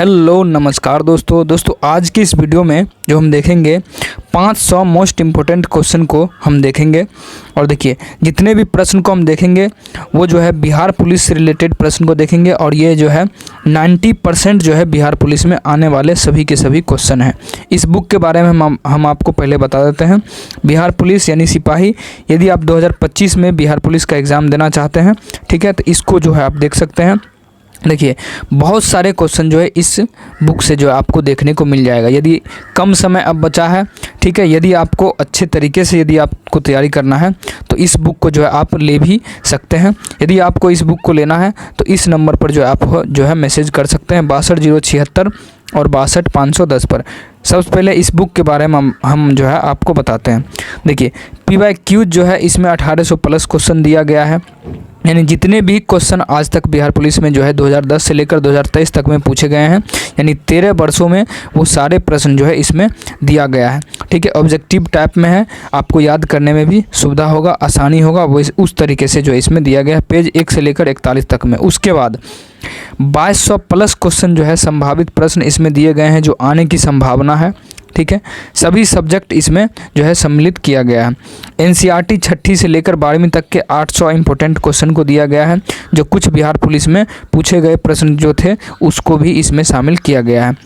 Hello नमस्कार दोस्तों आज की इस वीडियो में जो हम देखेंगे 500 मोस्ट इम्पोर्टेंट क्वेश्चन को हम देखेंगे। और देखिए जितने भी प्रश्न को हम देखेंगे वो जो है बिहार पुलिस से रिलेटेड प्रश्न को देखेंगे। और ये जो है 90% जो है बिहार पुलिस में आने वाले सभी के सभी क्वेश्चन हैं। इस बुक के बारे में हम आपको पहले बता देते हैं। बिहार पुलिस यानी सिपाही, यदि आप 2025 में बिहार पुलिस का एग्ज़ाम देना चाहते हैं, ठीक है, तो इसको जो है आप देख सकते हैं। देखिए बहुत सारे क्वेश्चन जो है इस बुक से जो है आपको देखने को मिल जाएगा। यदि कम समय अब बचा है, ठीक है, यदि आपको अच्छे तरीके से यदि आपको तैयारी करना है तो इस बुक को जो है आप ले भी सकते हैं। यदि आपको इस बुक को लेना है तो इस नंबर पर जो है आप जो है मैसेज कर सकते हैं 62 076 और 62 510 पर। सबसे पहले इस बुक के बारे में हम जो है आपको बताते हैं। देखिए PYQ जो है इसमें 1800 प्लस क्वेश्चन दिया गया है, यानी जितने भी क्वेश्चन आज तक बिहार पुलिस में जो है 2010 से लेकर 2023 तक में पूछे गए हैं, यानी 13 वर्षों में वो सारे प्रश्न जो है इसमें दिया गया है। ठीक है, ऑब्जेक्टिव टाइप में है, आपको याद करने में भी सुविधा होगा, आसानी होगा, वो उस तरीके से जो इसमें दिया गया है पेज 1 से लेकर 41 तक में। उसके बाद 2200 प्लस क्वेश्चन जो है संभावित प्रश्न इसमें दिए गए हैं जो आने की संभावना है। ठीक है, सभी सब्जेक्ट इसमें जो है सम्मिलित किया गया है। NCERT 6ठी से लेकर 12वीं तक के 800 इम्पोर्टेंट क्वेश्चन को दिया गया है, जो कुछ बिहार पुलिस में पूछे गए प्रश्न जो थे उसको भी इसमें शामिल किया गया है।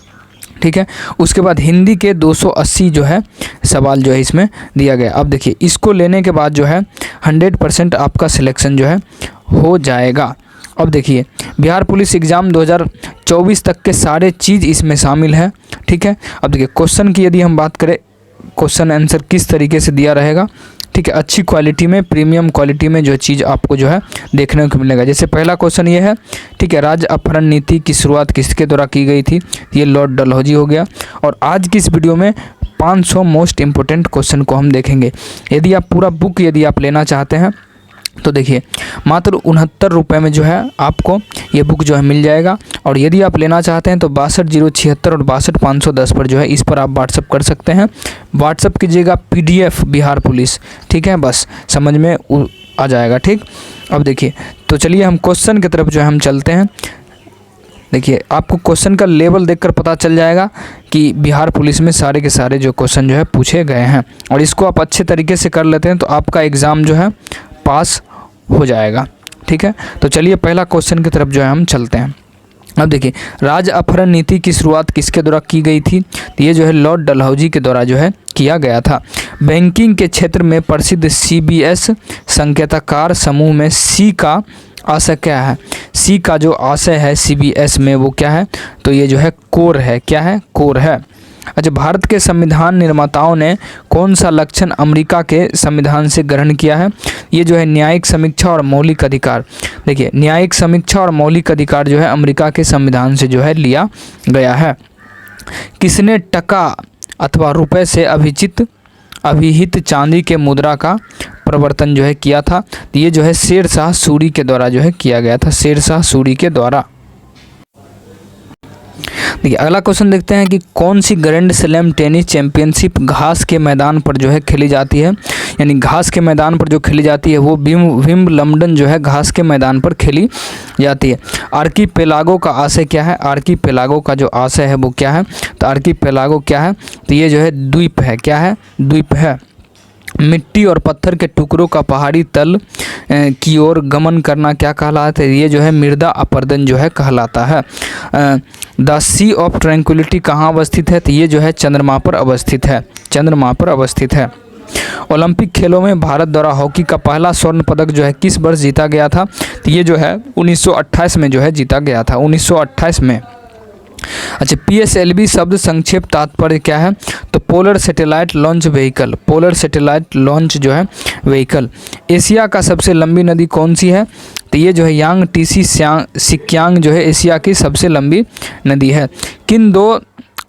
ठीक है, उसके बाद हिंदी के 280 जो है सवाल जो है इसमें दिया गया। अब देखिए इसको लेने के बाद जो है 100% आपका सिलेक्शन जो है हो जाएगा। अब देखिए बिहार पुलिस एग्ज़ाम 2024 तक के सारे चीज़ इसमें शामिल है। ठीक है, अब देखिए क्वेश्चन की यदि हम बात करें, क्वेश्चन आंसर किस तरीके से दिया रहेगा। ठीक है, अच्छी क्वालिटी में, प्रीमियम क्वालिटी में जो चीज़ आपको जो है देखने को मिलेगा। जैसे पहला क्वेश्चन ये है, ठीक है, राज्य अपहरण नीति की शुरुआत किसके द्वारा की गई थी, ये लॉर्ड डलहौजी हो गया। और आज की इस वीडियो में 500 मोस्ट इम्पोर्टेंट क्वेश्चन को हम देखेंगे। यदि आप पूरा बुक यदि आप लेना चाहते हैं तो देखिए मात्र 69 रुपये में जो है आपको ये बुक जो है मिल जाएगा। और यदि आप लेना चाहते हैं तो 62 076 और 62 510 पर जो है इस पर आप व्हाट्सअप कर सकते हैं। व्हाट्सअप कीजिएगा PDF बिहार पुलिस, ठीक है, बस समझ में आ जाएगा। ठीक, अब देखिए तो चलिए हम क्वेश्चन की तरफ जो है हम चलते हैं। देखिए आपको क्वेश्चन का लेवल देखकर पता चल जाएगा कि बिहार पुलिस में सारे के सारे जो क्वेश्चन जो है पूछे गए हैं, और इसको आप अच्छे तरीके से कर लेते हैं तो आपका एग्ज़ाम जो है पास हो जाएगा। ठीक है, तो चलिए पहला क्वेश्चन की तरफ जो है हम चलते हैं। अब देखिए राज्य अपहरण नीति की शुरुआत किसके द्वारा की गई थी, तो ये जो है लॉर्ड डलहौजी के द्वारा जो है किया गया था। बैंकिंग के क्षेत्र में प्रसिद्ध CBS संकेतकार समूह में C का आशय क्या है। C का जो आशय है CBS में वो क्या है, तो ये जो है कोर है। क्या है, कोर है। अच्छा, भारत के संविधान निर्माताओं ने कौन सा लक्षण अमेरिका के संविधान से ग्रहण किया है, ये जो है न्यायिक समीक्षा और मौलिक अधिकार। देखिए न्यायिक समीक्षा और मौलिक अधिकार जो है अमेरिका के संविधान से जो है लिया गया है। किसने टका अथवा रुपए से अभिहित चांदी के मुद्रा का प्रवर्तन जो है किया था, तो ये जो है शेरशाह सूरी के द्वारा जो है किया गया था, शेरशाह सूरी के द्वारा। देखिए अगला क्वेश्चन देखते हैं कि कौन सी ग्रैंड स्लैम टेनिस चैंपियनशिप घास के मैदान पर जो है खेली जाती है, यानी घास के मैदान पर जो खेली जाती है वो विंबलडन जो है घास के मैदान पर खेली जाती है। आर्कीपेलागो का आशय क्या है, आर्कीपेलागो का जो आशय है वो क्या है, तो आर्कीपेलागो क्या है, तो ये जो है द्वीप है। क्या है, द्वीप है। मिट्टी और पत्थर के टुकड़ों का पहाड़ी तल की ओर गमन करना क्या कहलाता है, ये जो है मृदा अपरदन जो है कहलाता है। द सी ऑफ ट्रैंक्विलिटी कहाँ अवस्थित है, तो ये जो है चंद्रमा पर अवस्थित है, चंद्रमा पर अवस्थित है। ओलंपिक खेलों में भारत द्वारा हॉकी का पहला स्वर्ण पदक जो है किस वर्ष जीता गया था, तो ये जो है 1928 में जो है जीता गया था, 1928 में। अच्छा, PSLV शब्द संक्षेप तात्पर्य क्या है, तो polar satellite launch vehicle, polar satellite launch जो है व्हीकल। एशिया का सबसे लंबी नदी कौन सी है, तो ये जो है यांगटीसी सिक्यांग जो है एशिया की सबसे लंबी नदी है। किन दो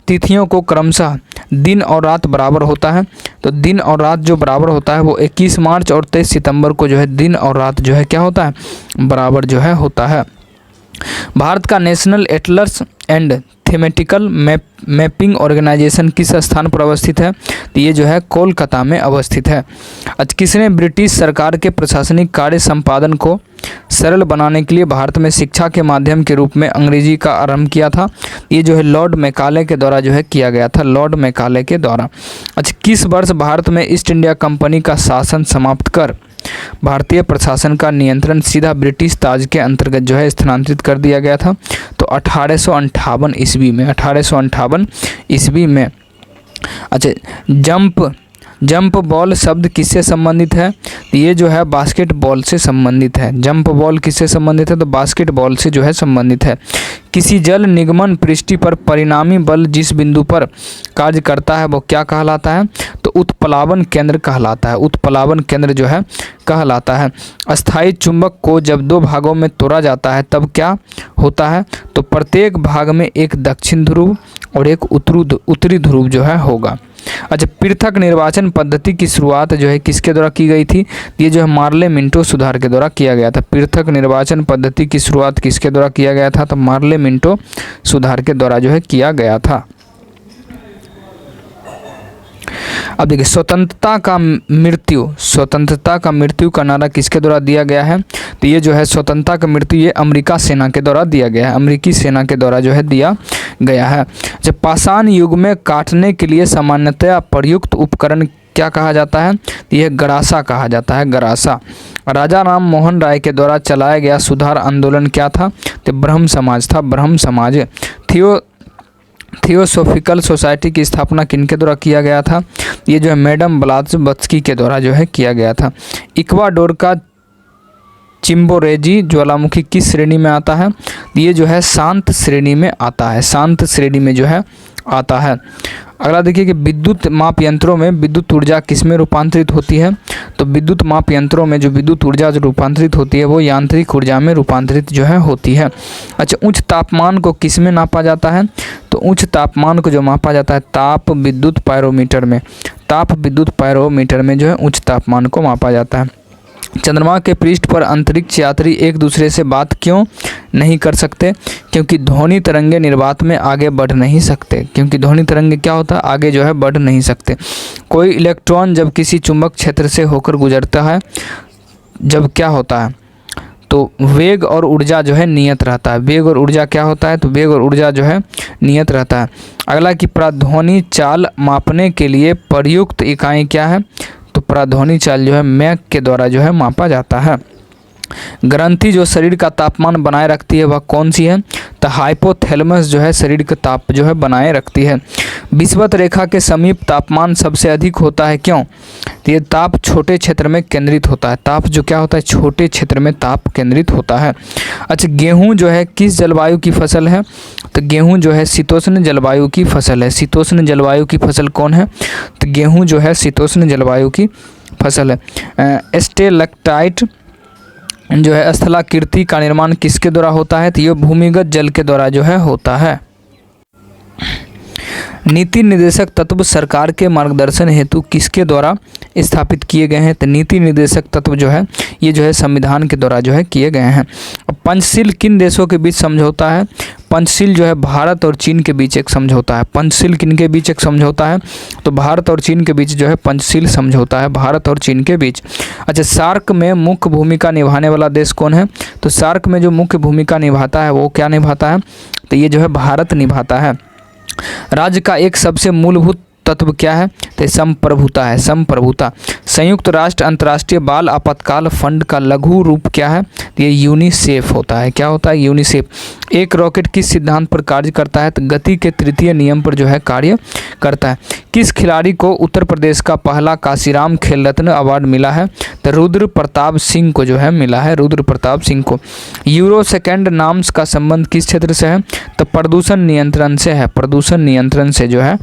तिथियों को क्रमशः दिन और रात बराबर होता है, तो दिन और रात जो बराबर होता है वो 21 मार्च और 23 सितंबर को जो है दिन और रात जो है क्या होता है, बराबर जो है होता है। भारत का national atlas and thematical mapping organisation किस स्थान पर अवस्थित है? तो ये जो है कोलकाता में अवस्थित है। आज किसने ब्रिटिश सरकार के प्रशासनिक कार्य संपादन को सरल बनाने के लिए भारत में शिक्षा के माध्यम के रूप में अंग्रेजी का आरंभ किया था? ये जो है लॉर्ड मैकाले के द्वारा जो है किया गया था, लॉर्ड मैकाले के द्वारा। अच्छा, किस वर्ष भारत में ईस्ट इंडिया कंपनी का शासन समाप्त कर भारतीय प्रशासन का नियंत्रण सीधा ब्रिटिश ताज के अंतर्गत जो है स्थानांतरित कर दिया गया था? तो 1858 ईस्वी में, 1858 ईस्वी में। अच्छा, जंप बॉल शब्द किससे संबंधित है? ये जो है बास्केटबॉल से संबंधित है। जंप बॉल किससे संबंधित है? तो बास्केटबॉल से जो है संबंधित है। किसी जल निगमन पृष्ठ पर परिणामी बल जिस बिंदु पर कार्य करता है वो क्या कहलाता है? तो उत्प्लावन केंद्र कहलाता है। उत्प्लावन केंद्र जो है कहलाता है। अस्थायी चुंबक को जब दो भागों में तोड़ा जाता है तब क्या होता है? तो प्रत्येक भाग में एक दक्षिण ध्रुव और एक उत्तरी ध्रुव जो है होगा। अच्छा, पृथक निर्वाचन पद्धति की शुरुआत जो है किसके द्वारा की गई थी? ये जो है मार्ले मिंटो सुधार के द्वारा किया गया था। पृथक निर्वाचन पद्धति की शुरुआत किसके द्वारा किया गया था? तो मार्ले मिंटो सुधार के द्वारा जो है किया गया था। अब देखिए, स्वतंत्रता का मृत्यु का नारा किसके द्वारा दिया गया है? तो ये जो है स्वतंत्रता का मृत्यु ये अमेरिका सेना के द्वारा दिया गया है, अमेरिकी सेना के द्वारा जो है दिया गया है। जब पाषाण युग में काटने के लिए सामान्यतया प्रयुक्त उपकरण क्या कहा जाता है? तो यह गरासा कहा जाता है, गरासा। राजा राम मोहन राय के द्वारा चलाया गया सुधार आंदोलन क्या था? तो ब्रह्म समाज था, ब्रह्म समाज। थियोसॉफिकल सोसाइटी की स्थापना किनके द्वारा किया गया था? ये जो है मैडम ब्लावत्स्की के द्वारा जो है किया गया था। इक्वाडोर का चिम्बोरेजी ज्वालामुखी किस श्रेणी में आता है? ये जो है शांत श्रेणी में आता है, शांत श्रेणी में जो है आता है। अगला देखिए कि विद्युत माप यंत्रों में विद्युत ऊर्जा किसमें रूपांतरित होती है? तो विद्युत माप यंत्रों में जो विद्युत ऊर्जा जो रूपांतरित होती है वो यांत्रिक ऊर्जा में रूपांतरित जो है होती है। अच्छा, उच्च तापमान को किस में नापा जाता है? तो उच्च तापमान को जो मापा जाता है ताप विद्युत पायरोमीटर में, ताप विद्युत पायरोमीटर में जो है उच्च तापमान को मापा जाता है। चंद्रमा के पृष्ठ पर अंतरिक्ष यात्री एक दूसरे से बात क्यों नहीं कर सकते? क्योंकि ध्वनि तरंगे निर्वात में आगे बढ़ नहीं सकते। क्योंकि ध्वनि तरंगे क्या होता है? आगे जो है बढ़ नहीं सकते। कोई इलेक्ट्रॉन जब किसी चुंबक क्षेत्र से होकर गुजरता है जब क्या होता है? तो वेग और ऊर्जा जो है नियत रहता है। वेग और ऊर्जा क्या होता है? तो वेग और ऊर्जा जो है नियत रहता है। अगला कि प्राध्वनि चाल मापने के लिए प्रयुक्त इकाई क्या है? तो प्राध्वनि चाल जो है मैक के द्वारा जो है मापा जाता है। ग्रंथि जो शरीर का तापमान बनाए रखती है वह कौन सी है? तो हाइपोथैलेमस जो है शरीर का ताप जो है बनाए रखती है। विषुवत रेखा के समीप तापमान सबसे अधिक होता है, क्यों? तो ये ताप छोटे क्षेत्र में केंद्रित होता है। ताप जो क्या होता है? छोटे क्षेत्र में ताप केंद्रित होता है। अच्छा, गेहूं जो है किस जलवायु की फसल है? तो गेहूं जो है शीतोष्ण जलवायु की फसल है। शीतोष्ण जलवायु की फसल कौन है? तो गेहूं जो है शीतोष्ण जलवायु की फसल है। स्टेलेक्टाइट जो है स्थलाकृति का निर्माण किसके द्वारा होता है? तो ये भूमिगत जल के द्वारा जो है होता है। नीति निर्देशक तत्व सरकार के मार्गदर्शन हेतु किसके द्वारा स्थापित किए गए हैं? तो नीति निर्देशक तत्व जो है ये जो है संविधान के द्वारा जो है किए गए हैं। पंचशील किन देशों के बीच समझौता है? पंचशील जो है भारत और चीन के बीच एक समझौता है। पंचशील किन के बीच एक समझौता है? तो भारत और चीन के बीच जो है पंचशील समझौता है, भारत और चीन के बीच। अच्छा, सार्क में मुख्य भूमिका निभाने वाला देश कौन है? तो सार्क में जो मुख्य भूमिका निभाता है वो क्या निभाता है? तो ये जो है भारत निभाता है। राज्य का एक सबसे मूलभूत तत्व क्या है? तो संप्रभुता है, संप्रभुता। संयुक्त राष्ट्र अंतर्राष्ट्रीय बाल आपातकाल फंड का लघु रूप क्या है? तो ये यूनिसेफ होता है। क्या होता है? यूनिसेफ। एक रॉकेट किस सिद्धांत पर कार्य करता है? तो गति के तृतीय नियम पर जो है कार्य करता है। किस खिलाड़ी को उत्तर प्रदेश का पहला काशीराम खेल रत्न अवार्ड मिला है? तो रुद्र प्रताप सिंह को जो है मिला है, रुद्र प्रताप सिंह को। यूरो सेकेंड नाम्स का संबंध किस क्षेत्र से है? तो प्रदूषण नियंत्रण से है, प्रदूषण नियंत्रण से जो है।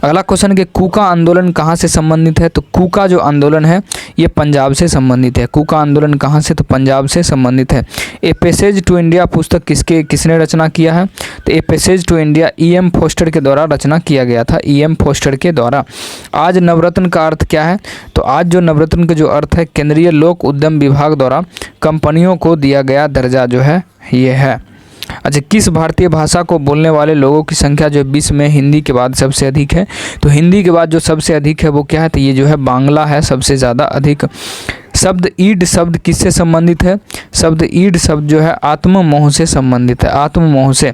अगला क्वेश्चन कि कूका आंदोलन कहाँ से संबंधित है? तो कूका जो आंदोलन है ये पंजाब से संबंधित है। कूका आंदोलन कहाँ से? तो पंजाब से संबंधित है। ए पैसेज टू इंडिया पुस्तक किसने रचना किया है? तो a passage to India E.M. Forster के द्वारा रचना किया गया था, E.M. फोस्टर के द्वारा। आज नवरत्न का अर्थ क्या है? तो आज जो नवरत्न का जो अर्थ है केंद्रीय लोक उद्यम विभाग द्वारा कंपनियों को दिया गया दर्जा जो है ये है। अच्छा, किस भारतीय भाषा को बोलने वाले लोगों की संख्या जो विश्व में हिंदी के बाद सबसे अधिक है? तो हिंदी के बाद जो सबसे अधिक है वो क्या है? तो ये जो है बांग्ला है सबसे ज़्यादा अधिक। शब्द ईड शब्द किससे संबंधित है? शब्द ईड शब्द जो है आत्ममोह से संबंधित है, आत्ममोह से।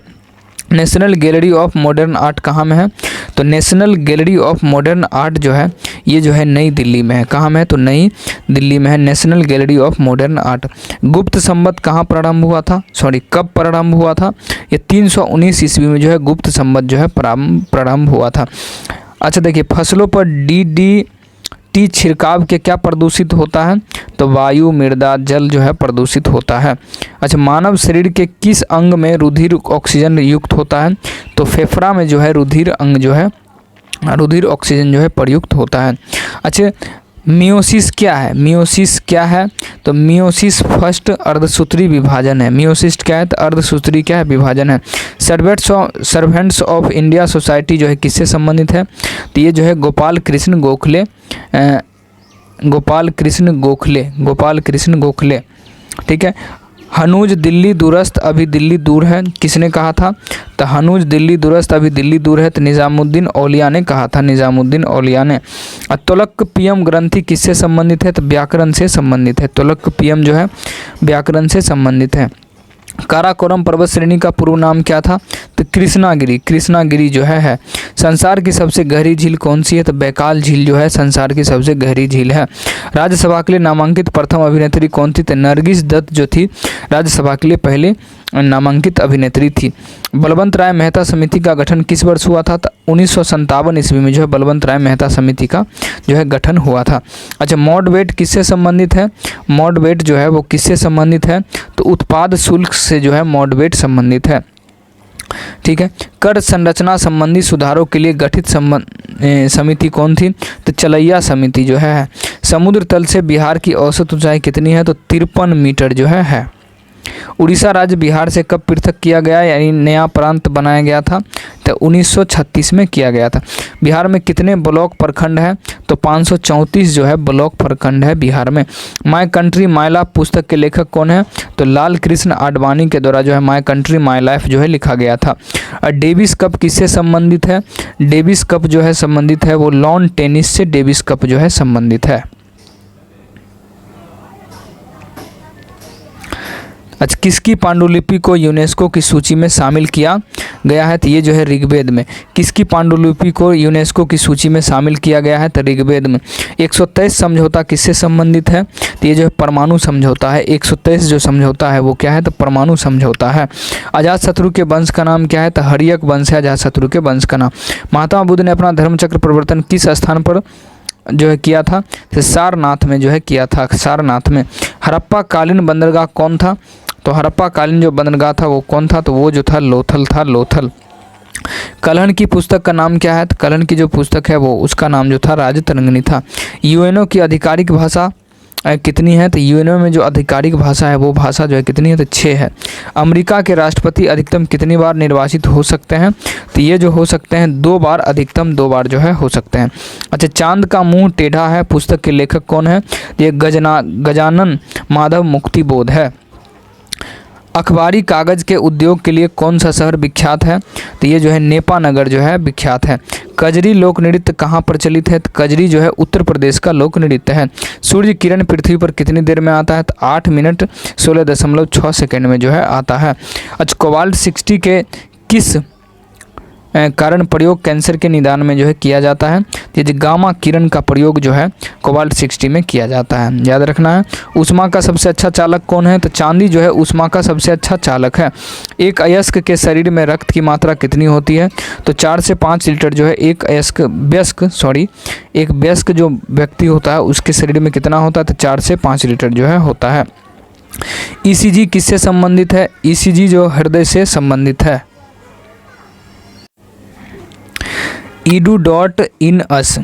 National gallery of modern art कहाँ में है? तो national gallery of modern art जो है ये जो है नई दिल्ली में है। कहाँ में है? तो नई दिल्ली में है national gallery of modern art. गुप्त संवत कहाँ प्रारंभ हुआ था? कब प्रारंभ हुआ था? ये 319 ईस्वी में जो है गुप्त संवत जो है प्रारंभ हुआ था। अच्छा देखिए, फसलों पर DDT छिड़काव के क्या प्रदूषित होता है? तो वायु, मृदा, जल जो है प्रदूषित होता है। अच्छा, मानव शरीर के किस अंग में रुधिर ऑक्सीजन युक्त होता है? तो फेफड़ा में जो है रुधिर अंग जो है रुधिर ऑक्सीजन जो है प्रयुक्त होता है। अच्छा, मियोसिस क्या है? मियोसिस क्या है? तो मियोसिस फर्स्ट अर्धसूत्री विभाजन है। मियोसिस क्या है? तो अर्धसूत्री क्या है? विभाजन है। सर्वेंट्स ऑफ इंडिया सोसाइटी जो है किससे संबंधित है? तो ये जो है गोपाल कृष्ण गोखले, ठीक है। हनूज दिल्ली दूरस्थ अभी दिल्ली दूर है, किसने कहा था? तो हनूज दिल्ली दूरस्थ अभी दिल्ली दूर है, तो निज़ामुद्दीन औलिया ने कहा था, निज़ामुद्दीन औलिया ने। तोलकपियम ग्रंथि किससे संबंधित है? तो व्याकरण से संबंधित है। तोलकपियम जो है व्याकरण से संबंधित है। काराकोरम पर्वत श्रेणी का पूर्व नाम क्या था? तो कृष्णागिरी जो है। संसार की सबसे गहरी झील कौन सी है? तो बैकाल झील जो है संसार की सबसे गहरी झील है। राज्यसभा के लिए नामांकित प्रथम अभिनेत्री कौन थी? तो नरगिस दत्त जो थी राज्यसभा के लिए पहले नामांकित अभिनेत्री थी। बलवंत राय मेहता समिति का गठन किस वर्ष हुआ था? तो 1957 ईस्वी में जो है बलवंत राय मेहता समिति का जो है गठन हुआ था। अच्छा, मॉडवेट किससे संबंधित है? मॉडवेट जो है वो किससे संबंधित है? तो उत्पाद शुल्क से जो है मॉडवेट संबंधित है, ठीक है। कर संरचना संबंधी सुधारों के लिए गठित समिति कौन थी? तो चलैया समिति जो है। समुद्र तल से बिहार की औसत ऊंचाई कितनी है? तो 53 मीटर जो है। उड़ीसा राज्य बिहार से कब पृथक किया गया, यानी नया प्रांत बनाया गया था? तो 1936 में किया गया था। बिहार में कितने ब्लॉक प्रखंड है? तो 534 जो है ब्लॉक प्रखंड है बिहार में। माय कंट्री माय लाइफ पुस्तक के लेखक कौन है? तो लाल कृष्ण आडवाणी के द्वारा जो है माय कंट्री माय लाइफ जो है लिखा गया था। डेविस कप किससे संबंधित है? डेविस कप जो है संबंधित है वो लॉन टेनिस से डेविस कप जो है संबंधित है। अच्छा, किसकी पांडुलिपि को यूनेस्को की सूची में शामिल किया गया है? तो ये जो है ऋग्वेद में। किसकी पांडुलिपि को यूनेस्को की सूची में शामिल किया गया है? तो ऋग्वेद में। 123 समझौता किससे संबंधित है? तो ये जो है परमाणु समझौता है। 123 जो समझौता है वो क्या है? तो परमाणु समझौता है। अजातशत्रु के वंश का नाम क्या है? तो हर्यक वंश है अजातशत्रु के वंश का नाम। महात्मा बुद्ध ने अपना धर्मचक्र परिवर्तन किस स्थान पर जो है किया था? तो सारनाथ में जो है किया था, सारनाथ में। हड़प्पा कालीन बंदरगाह कौन था? तो हड़प्पा कालीन जो बंदरगाह था वो कौन था? तो वो जो था लोथल था, लोथल। कलहन की पुस्तक का नाम क्या है? तो कलहन की जो पुस्तक है वो उसका नाम जो था राजतरंगिणी था। यूएनओ की आधिकारिक भाषा कितनी है? तो यूएनओ में जो आधिकारिक भाषा है वो भाषा जो है कितनी है? तो 6 है। अमेरिका के राष्ट्रपति अधिकतम कितनी बार निर्वाचित हो सकते हैं? तो ये जो हो सकते हैं 2 बार, अधिकतम 2 बार जो है हो सकते हैं। अच्छा, चांद का मुंह टेढ़ा है पुस्तक के लेखक कौन है? ये गजानन माधव मुक्तिबोध है। अखबारी कागज़ के उद्योग के लिए कौन सा शहर विख्यात है? तो ये जो है नेपानगर जो है विख्यात है। कजरी लोक नृत्य कहाँ प्रचलित है? तो कजरी जो है उत्तर प्रदेश का लोक नृत्य है। सूर्य किरण पृथ्वी पर कितनी देर में आता है? तो 8 मिनट 16.6 सेकेंड में जो है आता है। अच्छा, कोबाल्ट 60 के किस कारण प्रयोग कैंसर के निदान में जो है किया जाता है? ये जो गामा किरण का प्रयोग जो है कोबाल्ट 60 में किया जाता है, याद रखना है। ऊष्मा का सबसे अच्छा चालक कौन है? तो चांदी जो है ऊष्मा का सबसे अच्छा चालक है। एक अयस्क के शरीर में रक्त की मात्रा कितनी होती है? तो 4 से 5 लीटर जो है एक वयस्क जो व्यक्ति होता है उसके शरीर में कितना होता है? तो 4 से 5 लीटर जो है होता है। ईसीजी किससे संबंधित है? ईसीजी जो हृदय से संबंधित है। edu.in.us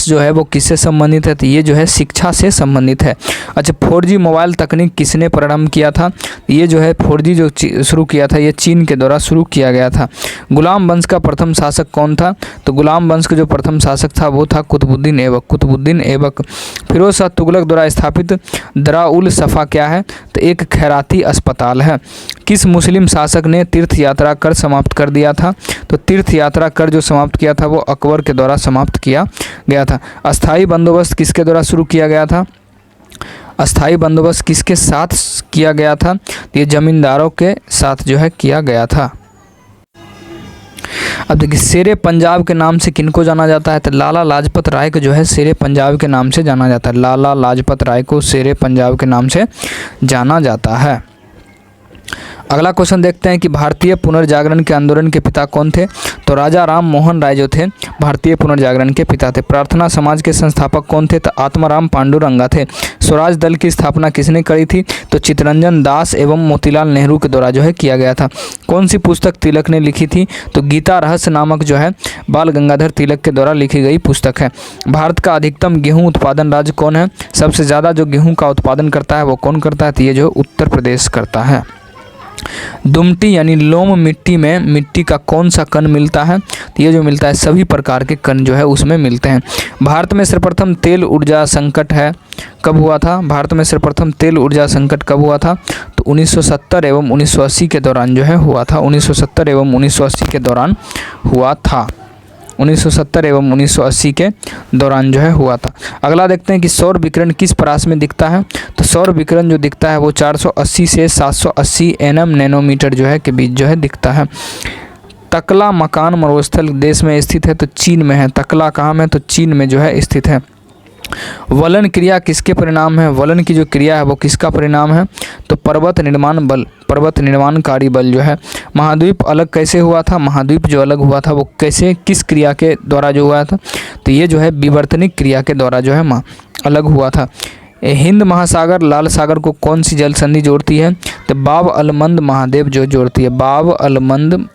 जो है वो किससे संबंधित है? तो ये जो है शिक्षा से संबंधित है। अच्छा, 4G मोबाइल तकनीक किसने प्रारंभ किया था? ये जो है 4G जो शुरू किया था ये चीन के द्वारा शुरू किया गया था। गुलाम वंश का प्रथम शासक कौन था? तो गुलाम वंश का जो प्रथम शासक था वो था कुतुबुद्दीन ऐबक। फिरोज शाह तुगलक द्वारा स्थापित दराउल सफ़ा क्या है? तो एक खैराती अस्पताल है। किस मुस्लिम शासक ने तीर्थ यात्रा कर समाप्त कर दिया था? तो तीर्थ यात्रा कर जो समाप्त किया था वो अकबर के द्वारा समाप्त किया गया था। अस्थाई बंदोबस्त किसके द्वारा शुरू किया गया था? अस्थाई बंदोबस्त किसके साथ किया गया था? तो ये जमींदारों के साथ जो है किया गया था। अब देखिए, शेरे पंजाब के नाम से किनको जाना जाता है? तो लाला लाजपत राय को जो है शेरे पंजाब के नाम से जाना जाता है। लाला लाजपत राय को शेरे पंजाब के नाम से जाना जाता है। अगला क्वेश्चन देखते हैं कि भारतीय पुनर्जागरण के आंदोलन के पिता कौन थे? तो राजा राम मोहन राय जो थे भारतीय पुनर्जागरण के पिता थे। प्रार्थना समाज के संस्थापक कौन थे? तो आत्माराम पांडुरंगा थे। स्वराज दल की स्थापना किसने करी थी? तो चित्तरंजन दास एवं मोतीलाल नेहरू के द्वारा जो है किया गया था। कौन सी पुस्तक तिलक ने लिखी थी? तो गीता रहस्य नामक जो है बाल गंगाधर तिलक के द्वारा लिखी गई पुस्तक है। भारत का अधिकतम गेहूं उत्पादन राज्य कौन है? सबसे ज़्यादा जो गेहूं का उत्पादन करता है वो कौन करता है? तो ये जो उत्तर प्रदेश करता है। दुमटी यानी लोम मिट्टी में मिट्टी का कौन सा कण मिलता है? तो ये जो मिलता है सभी प्रकार के कण जो है उसमें मिलते हैं। भारत में सर्वप्रथम तेल ऊर्जा संकट है कब हुआ था? भारत में सर्वप्रथम तेल ऊर्जा संकट कब हुआ था? तो 1970 एवं 1980 के दौरान जो है हुआ था। 1970 एवं 1980 के दौरान हुआ था। 1970 एवं 1980 के दौरान जो है हुआ था। अगला देखते हैं कि सौर विकिरण किस परास में दिखता है? तो सौर विकिरण जो दिखता है वो 480 से 780 nm नैनोमीटर जो है के बीच जो है दिखता है। तकला मकान मरुस्थल देश में स्थित है? तो चीन में है। तकला कहाँ में? तो चीन में जो है स्थित है। वलन क्रिया किसके परिणाम है? वलन की जो क्रिया है वो किसका परिणाम है? तो पर्वत निर्माण बल, पर्वत निर्माणकारी बल जो है। महाद्वीप अलग कैसे हुआ था? महाद्वीप जो अलग हुआ था वो कैसे, किस क्रिया के द्वारा जो हुआ था? तो ये जो है विवर्तनिक क्रिया के द्वारा जो है अलग हुआ था। हिंद महासागर लाल सागर को कौन सी जल संधि जोड़ती है? तो बाब अलमंद महादेव जो जोड़ती है। बाब अलमंद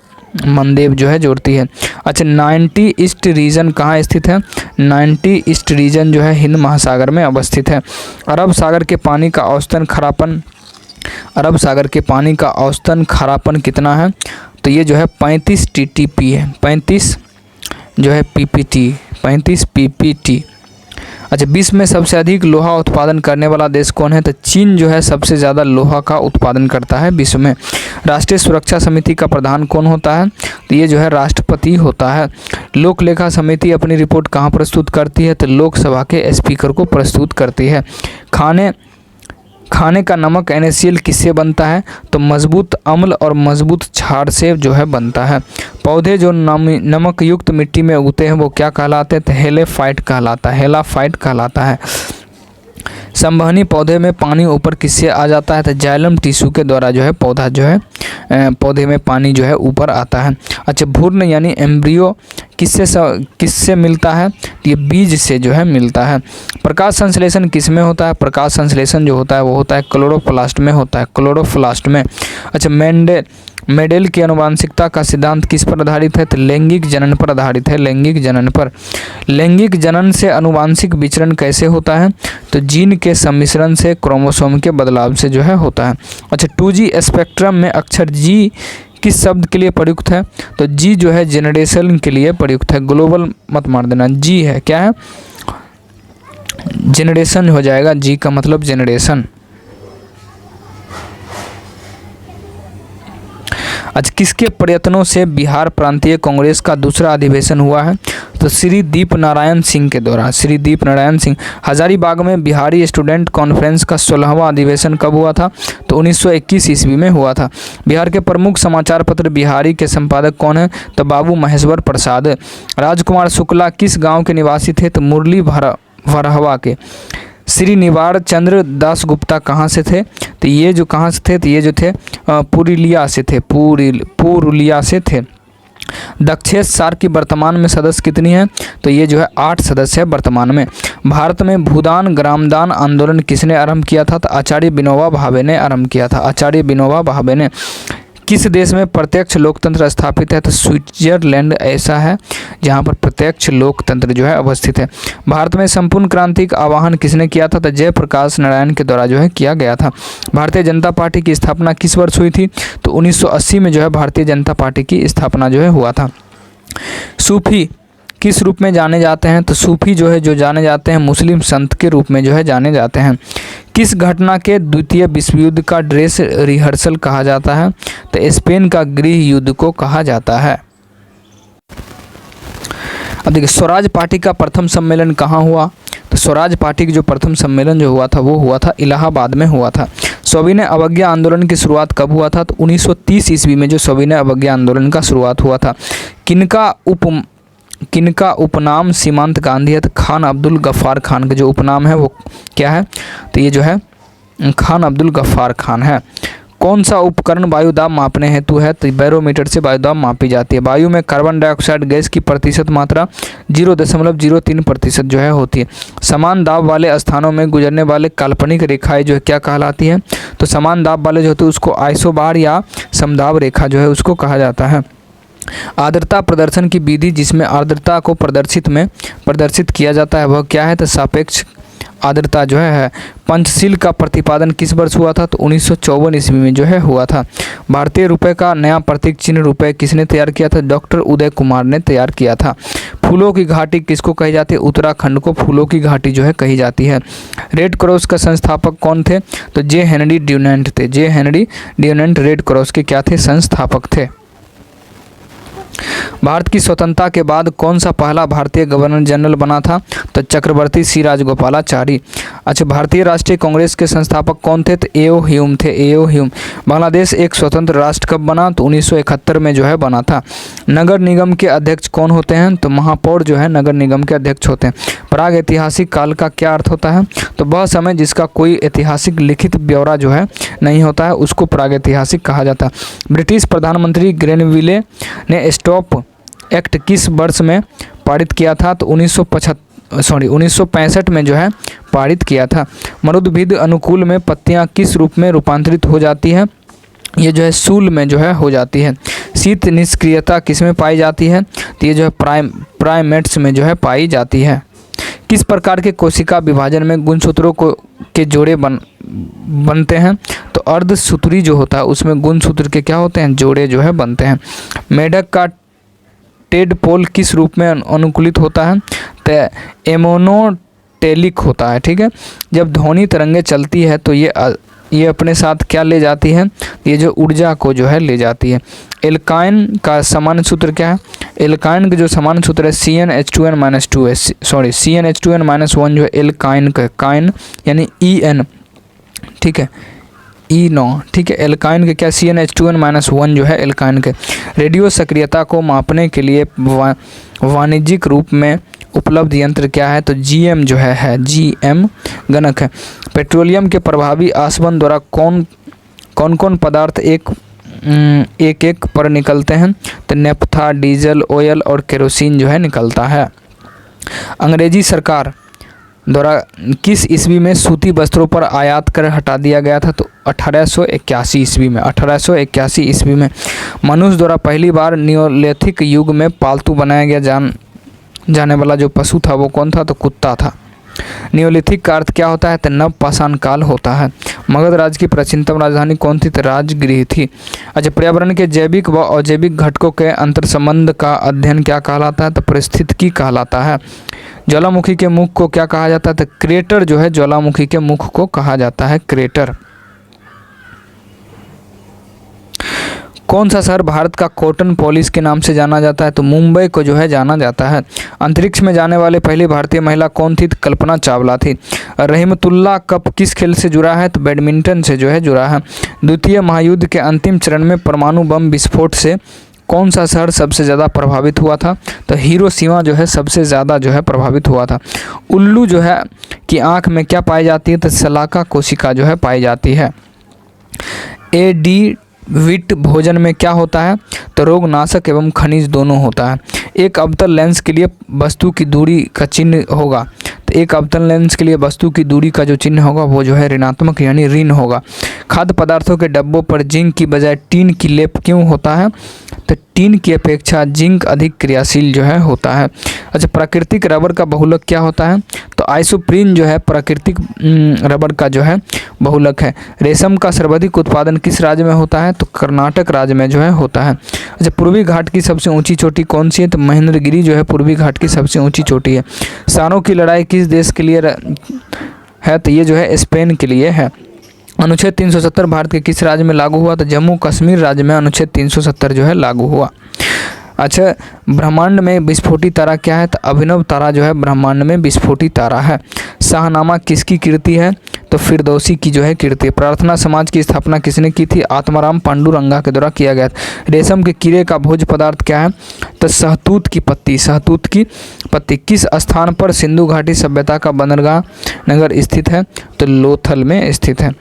मंदेव जो है जोड़ती है। अच्छा, 90 ईस्ट रीजन कहाँ स्थित है? 90 ईस्ट रीजन जो है हिंद महासागर में अवस्थित है। अरब सागर के पानी का औसतन खारापन, अरब सागर के पानी का औसतन खारापन कितना है? तो ये जो है 35 TTP है। 35 जो है PPT, 35 PPT। अच्छा, विश्व में सबसे अधिक लोहा उत्पादन करने वाला देश कौन है? तो चीन जो है सबसे ज़्यादा लोहा का उत्पादन करता है विश्व में। राष्ट्रीय सुरक्षा समिति का प्रधान कौन होता है? तो ये जो है राष्ट्रपति होता है। लोक लेखा समिति अपनी रिपोर्ट कहाँ प्रस्तुत करती है? तो लोकसभा के स्पीकर को प्रस्तुत करती है। खाने का नमक NaCl किससे बनता है? तो मजबूत अम्ल और मजबूत क्षार से जो है बनता है। पौधे जो नमक युक्त मिट्टी में उगते हैं वो क्या कहलाते हैं? तो हेलेफाइट कहलाता है। हेलाफाइट कहलाता है। संवहनी पौधे में पानी ऊपर किससे आ जाता है? तो जाइलम टिश्यू के द्वारा जो है पौधा जो है पौधे में पानी जो है ऊपर आता है। अच्छा, भ्रूण यानी एम्ब्रियो किससे मिलता है? ये बीज से जो है मिलता है। प्रकाश संश्लेषण किस में होता है? प्रकाश संश्लेषण जो होता है वो होता है क्लोरोप्लास्ट में होता है। क्लोरोप्लास्ट में। अच्छा, मेंडेल की आनुवंशिकता का सिद्धांत किस पर आधारित है? तो लैंगिक जनन पर आधारित है। लैंगिक जनन पर। लैंगिक जनन से आनुवंशिक विचरण कैसे होता है? तो जीन के सम्मिश्रण से, क्रोमोसोम के बदलाव से जो है होता है। अच्छा, 2G स्पेक्ट्रम में अक्षर G किस शब्द के लिए प्रयुक्त है? तो G जो है जनरेशन के लिए प्रयुक्त है। ग्लोबल मत मार देना, G है, क्या है? जनरेशन हो जाएगा। G का मतलब जनरेशन। आज किसके प्रयत्नों से बिहार प्रांतीय कांग्रेस का दूसरा अधिवेशन हुआ है? तो श्री दीप नारायण सिंह के द्वारा। श्री दीप नारायण सिंह। हजारीबाग में बिहारी स्टूडेंट कॉन्फ्रेंस का 16वां अधिवेशन कब हुआ था? तो 1921 ईस्वी में हुआ था। बिहार के प्रमुख समाचार पत्र बिहारी के संपादक कौन है? तो बाबू महेश्वर प्रसाद। राजकुमार शुक्ला किस गाँव के निवासी थे? तो मुरली भरहवा के। श्री निवार चंद्र दासगुप्ता कहाँ से थे? तो ये जो कहाँ से थे? तो ये जो थे पुरुलिया से थे। पुरुलिया से थे। दक्षेश सार की वर्तमान में सदस्य कितनी है? तो ये जो है 8 सदस्य है वर्तमान में। भारत में भूदान ग्रामदान आंदोलन किसने आरंभ किया था? तो आचार्य विनोबा भावे ने आरंभ किया था। आचार्य विनोबा भावे ने। किस देश में प्रत्यक्ष लोकतंत्र स्थापित है? तो स्विट्जरलैंड ऐसा है जहां पर प्रत्यक्ष लोकतंत्र जो है अवस्थित है। भारत में संपूर्ण क्रांति का आह्वान किसने किया था? तो जयप्रकाश नारायण के द्वारा जो है किया गया था। भारतीय जनता पार्टी की स्थापना किस वर्ष हुई थी? तो 1980 में जो है भारतीय जनता पार्टी की स्थापना जो है हुआ था। सूफी किस रूप में जाने जाते हैं? तो सूफी जो है जो जाने जाते हैं मुस्लिम संत के रूप में जो है जाने जाते हैं। किस घटना के द्वितीय विश्व युद्ध का ड्रेस रिहर्सल कहा जाता है? तो स्पेन का गृह युद्ध को कहा जाता है। अब देखिए स्वराज पार्टी का प्रथम सम्मेलन कहाँ हुआ? तो स्वराज पार्टी का जो प्रथम सम्मेलन जो हुआ था वो हुआ था इलाहाबाद में हुआ था। सविनय अवज्ञा आंदोलन की शुरुआत कब हुआ था? तो 1930 ईस्वी में जो सविनय अवज्ञा आंदोलन का शुरुआत हुआ था। किनका उपनाम सीमांत गांधी है? तो खान अब्दुल गफ्फार खान का जो उपनाम है वो क्या है? तो ये जो है खान अब्दुल गफ्फार खान है। कौन सा उपकरण वायु दाब मापने हेतु है? तो बैरोमीटर से वायु दाब मापी जाती है। वायु में कार्बन डाइऑक्साइड गैस की प्रतिशत मात्रा 0.03% जो है होती है। समान दाब वाले स्थानों में गुजरने वाले काल्पनिक रेखाएं जो है क्या कहलाती है? तो समान दाब वाले जो होते हैं उसको आइसोबार या समदाब रेखा जो है उसको कहा जाता है। आर्द्रता प्रदर्शन की विधि जिसमें आर्द्रता को प्रदर्शित किया जाता है वह क्या है? तो सापेक्ष आर्द्रता जो है। पंचशील का प्रतिपादन किस वर्ष हुआ था? तो 1954 ईस्वी में जो है हुआ था। भारतीय रुपये का नया प्रतीक चिन्ह रुपये किसने तैयार किया था? डॉक्टर उदय कुमार ने तैयार किया था। फूलों की घाटी किसको कही जाती है? उत्तराखंड को फूलों की घाटी जो है कही जाती है। रेड क्रॉस का संस्थापक कौन थे? तो जे हेनरी ड्यूनेंट थे। जे हेनरी ड्यूनेंट रेड क्रॉस के क्या थे? संस्थापक थे। भारत की स्वतंत्रता के बाद कौन सा पहला भारतीय गवर्नर जनरल बना था? तो चक्रवर्ती सी राजगोपालाचारी। अच्छा, भारतीय राष्ट्रीय कांग्रेस के संस्थापक कौन थे? तो एओ ह्यूम थे। एओ ह्यूम। बांग्लादेश एक स्वतंत्र राष्ट्र कब बना? तो 1971 में जो है बना था। नगर निगम के अध्यक्ष कौन होते हैं? तो महापौर जो है नगर निगम के अध्यक्ष होते हैं। प्राग ऐतिहासिक काल का क्या अर्थ होता है? तो वह समय जिसका कोई ऐतिहासिक लिखित ब्यौरा जो है नहीं होता है उसको प्रागैतिहासिक कहा जाता है। ब्रिटिश प्रधानमंत्री ग्रेनविले ने स्टॉप एक्ट किस वर्ष में पारित किया था? तो 1965 में जो है पारित किया था। मरुद्भिद अनुकूल में पत्तियां किस रूप में रूपांतरित हो जाती है? ये जो है सूल में जो है हो जाती है। शीत निष्क्रियता किस में पाई जाती है? तो ये जो है प्राइमेट्स में जो है पाई जाती है। किस प्रकार के कोशिका विभाजन में गुणसूत्रों के जोड़े बनते हैं? तो अर्धसूत्री जो होता है उसमें गुणसूत्र के क्या होते हैं? जोड़े जो है बनते हैं। मेढक का टेडपोल किस रूप में अनुकूलित होता है? तो एमोनोटेलिक होता है। ठीक है, जब ध्वनि तरंगे चलती है तो ये अपने साथ क्या ले जाती है? ये जो ऊर्जा को जो है ले जाती है। एल्काइन का सामान्य सूत्र क्या है? एल्काइन का जो सामान्य सूत्र है CnH2n-2 है। सॉरी, CnH2n-1 जो है एल्काइन का काइन यानी En। ठीक है, E9। ठीक है, एल्काइन के क्या CnH2n-1 जो है एल्काइन के। रेडियो सक्रियता को मापने के लिए वाणिज्यिक रूप में उपलब्ध यंत्र क्या है? तो GM जो है GM गणक है। पेट्रोलियम के प्रभावी आसवन द्वारा कौन पदार्थ एक पर निकलते हैं? तो नेफ्था, डीजल, ऑयल और केरोसिन जो है निकलता है। अंग्रेजी सरकार द्वारा किस ईस्वी में सूती वस्त्रों पर आयात कर हटा दिया गया था? तो 1881 ईस्वी में। 1881 ईस्वी में। मनुष्य द्वारा पहली बार नियोलिथिक युग में पालतू बनाया गया जाने वाला जो पशु था वो कौन था? तो कुत्ता था। नियोलिथिक का अर्थ क्या होता है? तो नव पाषाण काल होता है। मगध राज्य की प्राचीनतम राजधानी कौन थी? तो राजगृह थी। अच्छा, पर्यावरण के जैविक व अजैविक घटकों के अंतर संबंध का अध्ययन क्या कहलाता है? तो पारिस्थितिकी कहलाता है। ज्वालामुखी के मुख को क्या कहा जाता है? तो क्रेटर जो है ज्वालामुखी के मुख को कहा जाता है क्रेटर। कौन सा शहर भारत का कॉटन पॉलिस के नाम से जाना जाता है? तो मुंबई को जो है जाना जाता है। अंतरिक्ष में जाने वाली पहली भारतीय महिला कौन थी? तो कल्पना चावला थी। रहीमतुल्लाह कप किस खेल से जुड़ा है? तो बैडमिंटन से जो है जुड़ा है। द्वितीय महायुद्ध के अंतिम चरण में परमाणु बम विस्फोट से कौन सा शहर सबसे ज़्यादा प्रभावित हुआ था? तो हिरोशिमा जो है सबसे ज़्यादा जो है प्रभावित हुआ था। उल्लू जो है कि आँख में क्या पाई जाती है? तो शलाका कोशिका जो है पाई जाती है। एडिविट भोजन में क्या होता है? तो रोगनाशक एवं खनिज दोनों होता है। एक अवतल लेंस के लिए वस्तु की दूरी का चिन्ह होगा। तो एक अवतल लेंस के लिए वस्तु की दूरी का जो चिन्ह होगा वो जो है ऋणात्मक यानी ऋण होगा। खाद्य पदार्थों के डब्बों पर जिंक की बजाय टीन की लेप क्यों होता है? तो टीन की अपेक्षा जिंक अधिक क्रियाशील जो है होता है। अच्छा, प्राकृतिक रबर का बहुलक क्या होता है? तो आइसोप्रीन जो है प्राकृतिक रबर का जो है बहुलक है। रेशम का सर्वाधिक उत्पादन किस राज्य में होता है? तो कर्नाटक राज्य में जो है होता है। अच्छा, पूर्वी घाट की सबसे ऊंची चोटी कौन सी है? तो महेंद्रगिरी जो है पूर्वी घाट की सबसे ऊंची चोटी है। सानों की लड़ाई किस देश के लिए है? तो ये जो है स्पेन के लिए है। अनुच्छेद 370 भारत के किस राज्य में लागू हुआ? तो जम्मू कश्मीर राज्य में अनुच्छेद 370 जो है लागू हुआ। अच्छा, ब्रह्मांड में विस्फोटी तारा क्या है? तो अभिनव तारा जो है ब्रह्मांड में विस्फोटी तारा है। शाहनामा किसकी कृति है? तो फिरदौसी की जो है कृति। प्रार्थना समाज की स्थापना किसने की थी? आत्माराम पांडुरंगा के द्वारा किया गया था। रेशम के कीड़े का भोज्य पदार्थ क्या है? तो शहतूत की पत्ती। शहतूत की पत्ती। किस स्थान पर सिंधु घाटी सभ्यता का बंदरगाह नगर स्थित है? तो लोथल में स्थित है।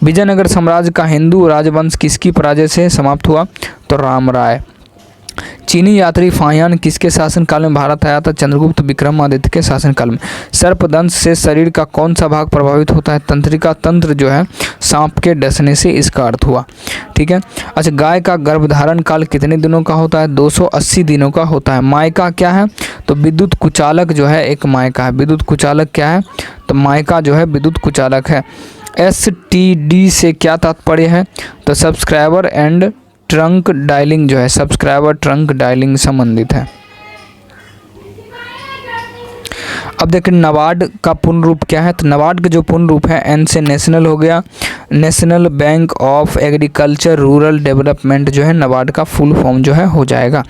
विजयनगर साम्राज्य का हिंदू राजवंश किसकी पराजय से समाप्त हुआ? तो रामराय। चीनी यात्री फाहियान किसके शासनकाल में भारत आया था? चंद्रगुप्त विक्रमादित्य के शासनकाल में। सर्पदंश से शरीर का कौन सा भाग प्रभावित होता है? तंत्रिका तंत्र जो है सांप के डसने से इसका अर्थ हुआ। ठीक है। अच्छा, गाय का गर्भधारण काल कितने दिनों का होता है? 280 दिनों का होता है। मायका क्या है? तो विद्युत कुचालक जो है एक मायका है। विद्युत कुचालक क्या है? तो मायका जो है विद्युत कुचालक है। STD से क्या तात्पर्य है? तो सब्सक्राइबर एंड ट्रंक डायलिंग जो है सब्सक्राइबर ट्रंक डायलिंग संबंधित है। अब देखिए नाबार्ड का पूर्ण रूप क्या है? तो नाबार्ड का जो पूर्ण रूप है N से नेशनल हो गया, national bank of agriculture rural development जो है नाबार्ड का फुल फॉर्म जो है हो जाएगा।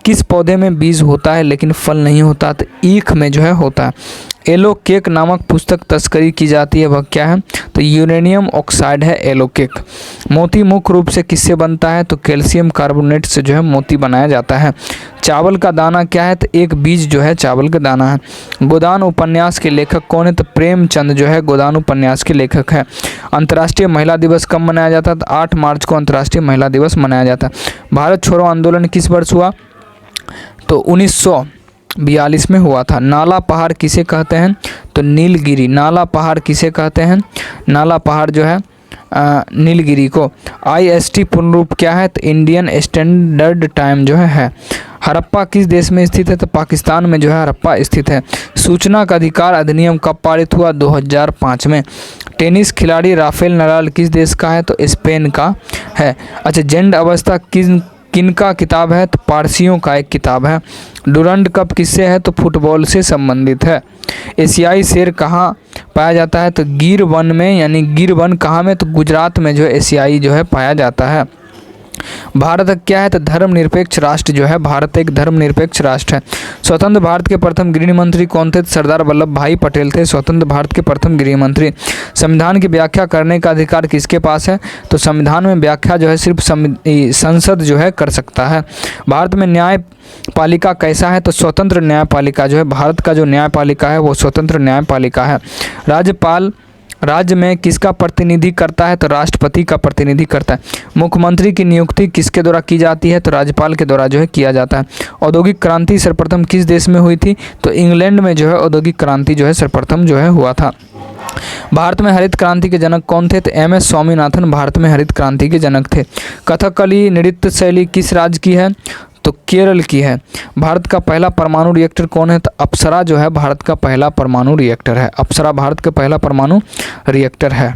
किस पौधे में बीज होता है लेकिन फल नहीं होता? तो ईख में जो है होता है। येलो केक नामक पुस्तक तस्करी की जाती है, वह क्या है? तो यूरेनियम ऑक्साइड है येलो केक। मोती मुख्य रूप से किससे बनता है? तो कैल्शियम कार्बोनेट से जो है मोती बनाया जाता है। चावल का दाना क्या है? तो एक बीज जो है चावल का दाना है। गोदान उपन्यास के लेखक कौन है? तो प्रेमचंद जो है गोदान उपन्यास के लेखक है। अंतर्राष्ट्रीय महिला दिवस कब मनाया जाता है? तो 8 मार्च को अंतर्राष्ट्रीय महिला दिवस मनाया जाता है। भारत छोड़ो आंदोलन किस वर्ष हुआ? तो 1942 में हुआ था। नाला पहाड़ किसे कहते हैं? तो नीलगिरी। नाला पहाड़ किसे कहते हैं? नाला पहाड़ जो है नीलगिरी को। IST पूर्ण रूप क्या है? तो इंडियन स्टैंडर्ड टाइम जो है। हड़प्पा किस देश में स्थित है? तो पाकिस्तान में जो है हड़प्पा स्थित है। सूचना का अधिकार अधिनियम कब पारित हुआ? 2005 में। टेनिस खिलाड़ी राफेल नडाल किस देश का है? तो स्पेन का है। अच्छा, जेंड अवस्था किनका किताब है? तो पारसियों का एक किताब है। डुरंड कप किससे है? तो फुटबॉल से संबंधित है। एशियाई शेर कहाँ पाया जाता है? तो गिर वन में, यानी गिर वन कहाँ में? तो गुजरात में जो है एशियाई जो है पाया जाता है। भारत क्या है? तो धर्मनिरपेक्ष राष्ट्र जो है भारत एक धर्मनिरपेक्ष राष्ट्र है। स्वतंत्र भारत के प्रथम गृह मंत्री कौन थे? सरदार वल्लभ भाई पटेल थे स्वतंत्र भारत के प्रथम गृह मंत्री। संविधान की व्याख्या करने का अधिकार किसके पास है? तो संविधान में व्याख्या जो है सिर्फ संसद जो है कर सकता है। भारत में न्यायपालिका कैसा है? तो स्वतंत्र न्यायपालिका जो है भारत का जो न्यायपालिका है वो स्वतंत्र न्यायपालिका है। राज्यपाल राज्य में किसका प्रतिनिधि करता है? तो राष्ट्रपति का प्रतिनिधि करता है। मुख्यमंत्री की नियुक्ति किसके द्वारा की जाती है? तो राज्यपाल के द्वारा जो है किया जाता है। औद्योगिक क्रांति सर्वप्रथम किस देश में हुई थी? तो इंग्लैंड में जो है औद्योगिक क्रांति जो है सर्वप्रथम जो है हुआ था। भारत में हरित क्रांति के जनक कौन थे? तो MS स्वामीनाथन भारत में हरित क्रांति के जनक थे। कथकली नृत्य शैली किस राज्य की है? तो केरल की है। भारत का पहला परमाणु रिएक्टर कौन है? तो अप्सरा जो है भारत का पहला परमाणु रिएक्टर है। अप्सरा भारत का पहला परमाणु रिएक्टर है।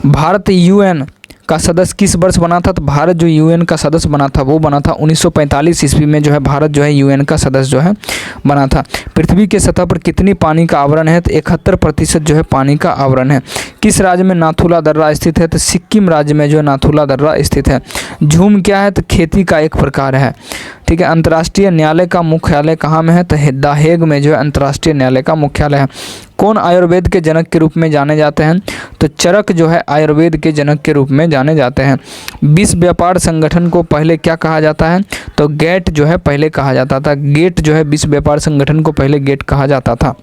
भारत UN का सदस्य किस वर्ष बना था? तो भारत जो UN का सदस्य बना था वो बना था 1945 ईस्वी में जो है भारत जो है UN का सदस्य जो है बना था। पृथ्वी के सतह पर कितनी पानी का आवरण है? तो 71% जो है पानी का आवरण है। किस राज्य में नाथुला दर्रा स्थित है? तो सिक्किम राज्य में जो है नाथुला दर्रा स्थित है। झूम क्या है? तो खेती का एक प्रकार है। ठीक है। अंतर्राष्ट्रीय न्यायालय का मुख्यालय कहाँ में है? तो द हेग में जो है अंतर्राष्ट्रीय न्यायालय का मुख्यालय है। कौन आयुर्वेद के जनक के रूप में जाने जाते हैं? तो चरक जो है आयुर्वेद के जनक के रूप में जाने जाते हैं। विश्व व्यापार संगठन को पहले क्या कहा जाता है? तो गेट जो है पहले कहा जाता था। गेट जो है विश्व व्यापार संगठन को पहले गेट कहा जाता था।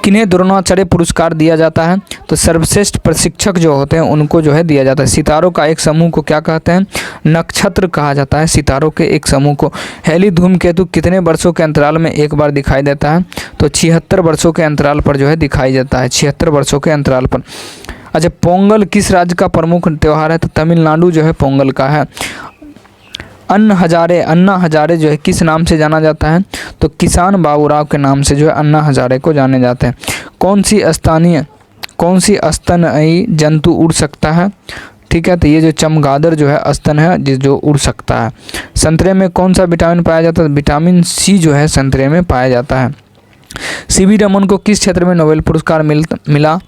किन्हें द्रोणाचार्य पुरस्कार दिया जाता है? तो सर्वश्रेष्ठ प्रशिक्षक जो होते हैं उनको जो है दिया जाता है। सितारों का एक समूह को क्या कहते हैं? नक्षत्र कहा जाता है सितारों के एक समूह को। हेली धूमकेतु कितने वर्षों के अंतराल में एक बार दिखाई देता है? तो 76 वर्षों के अंतराल पर जो है दिखाई देता है। 76 वर्षों के अंतराल पर। अच्छा, पोंगल किस राज्य का प्रमुख त्यौहार है? तो तमिलनाडु जो है पोंगल का है। अन्ना हजारे जो है किस नाम से जाना जाता है? तो किसान बाबूराव के नाम से जो है अन्ना हजारे को जाने जाते हैं। कौन सी स्तनयी जंतु उड़ सकता है? ठीक है, तो ये जो चमगादड़ जो है स्तन है जो उड़ सकता है। संतरे में कौन सा विटामिन पाया जाता है? विटामिन सी जो है संतरे में पाया जाता है। सीवी रमन को किस क्षेत्र में नोबेल पुरस्कार मिला?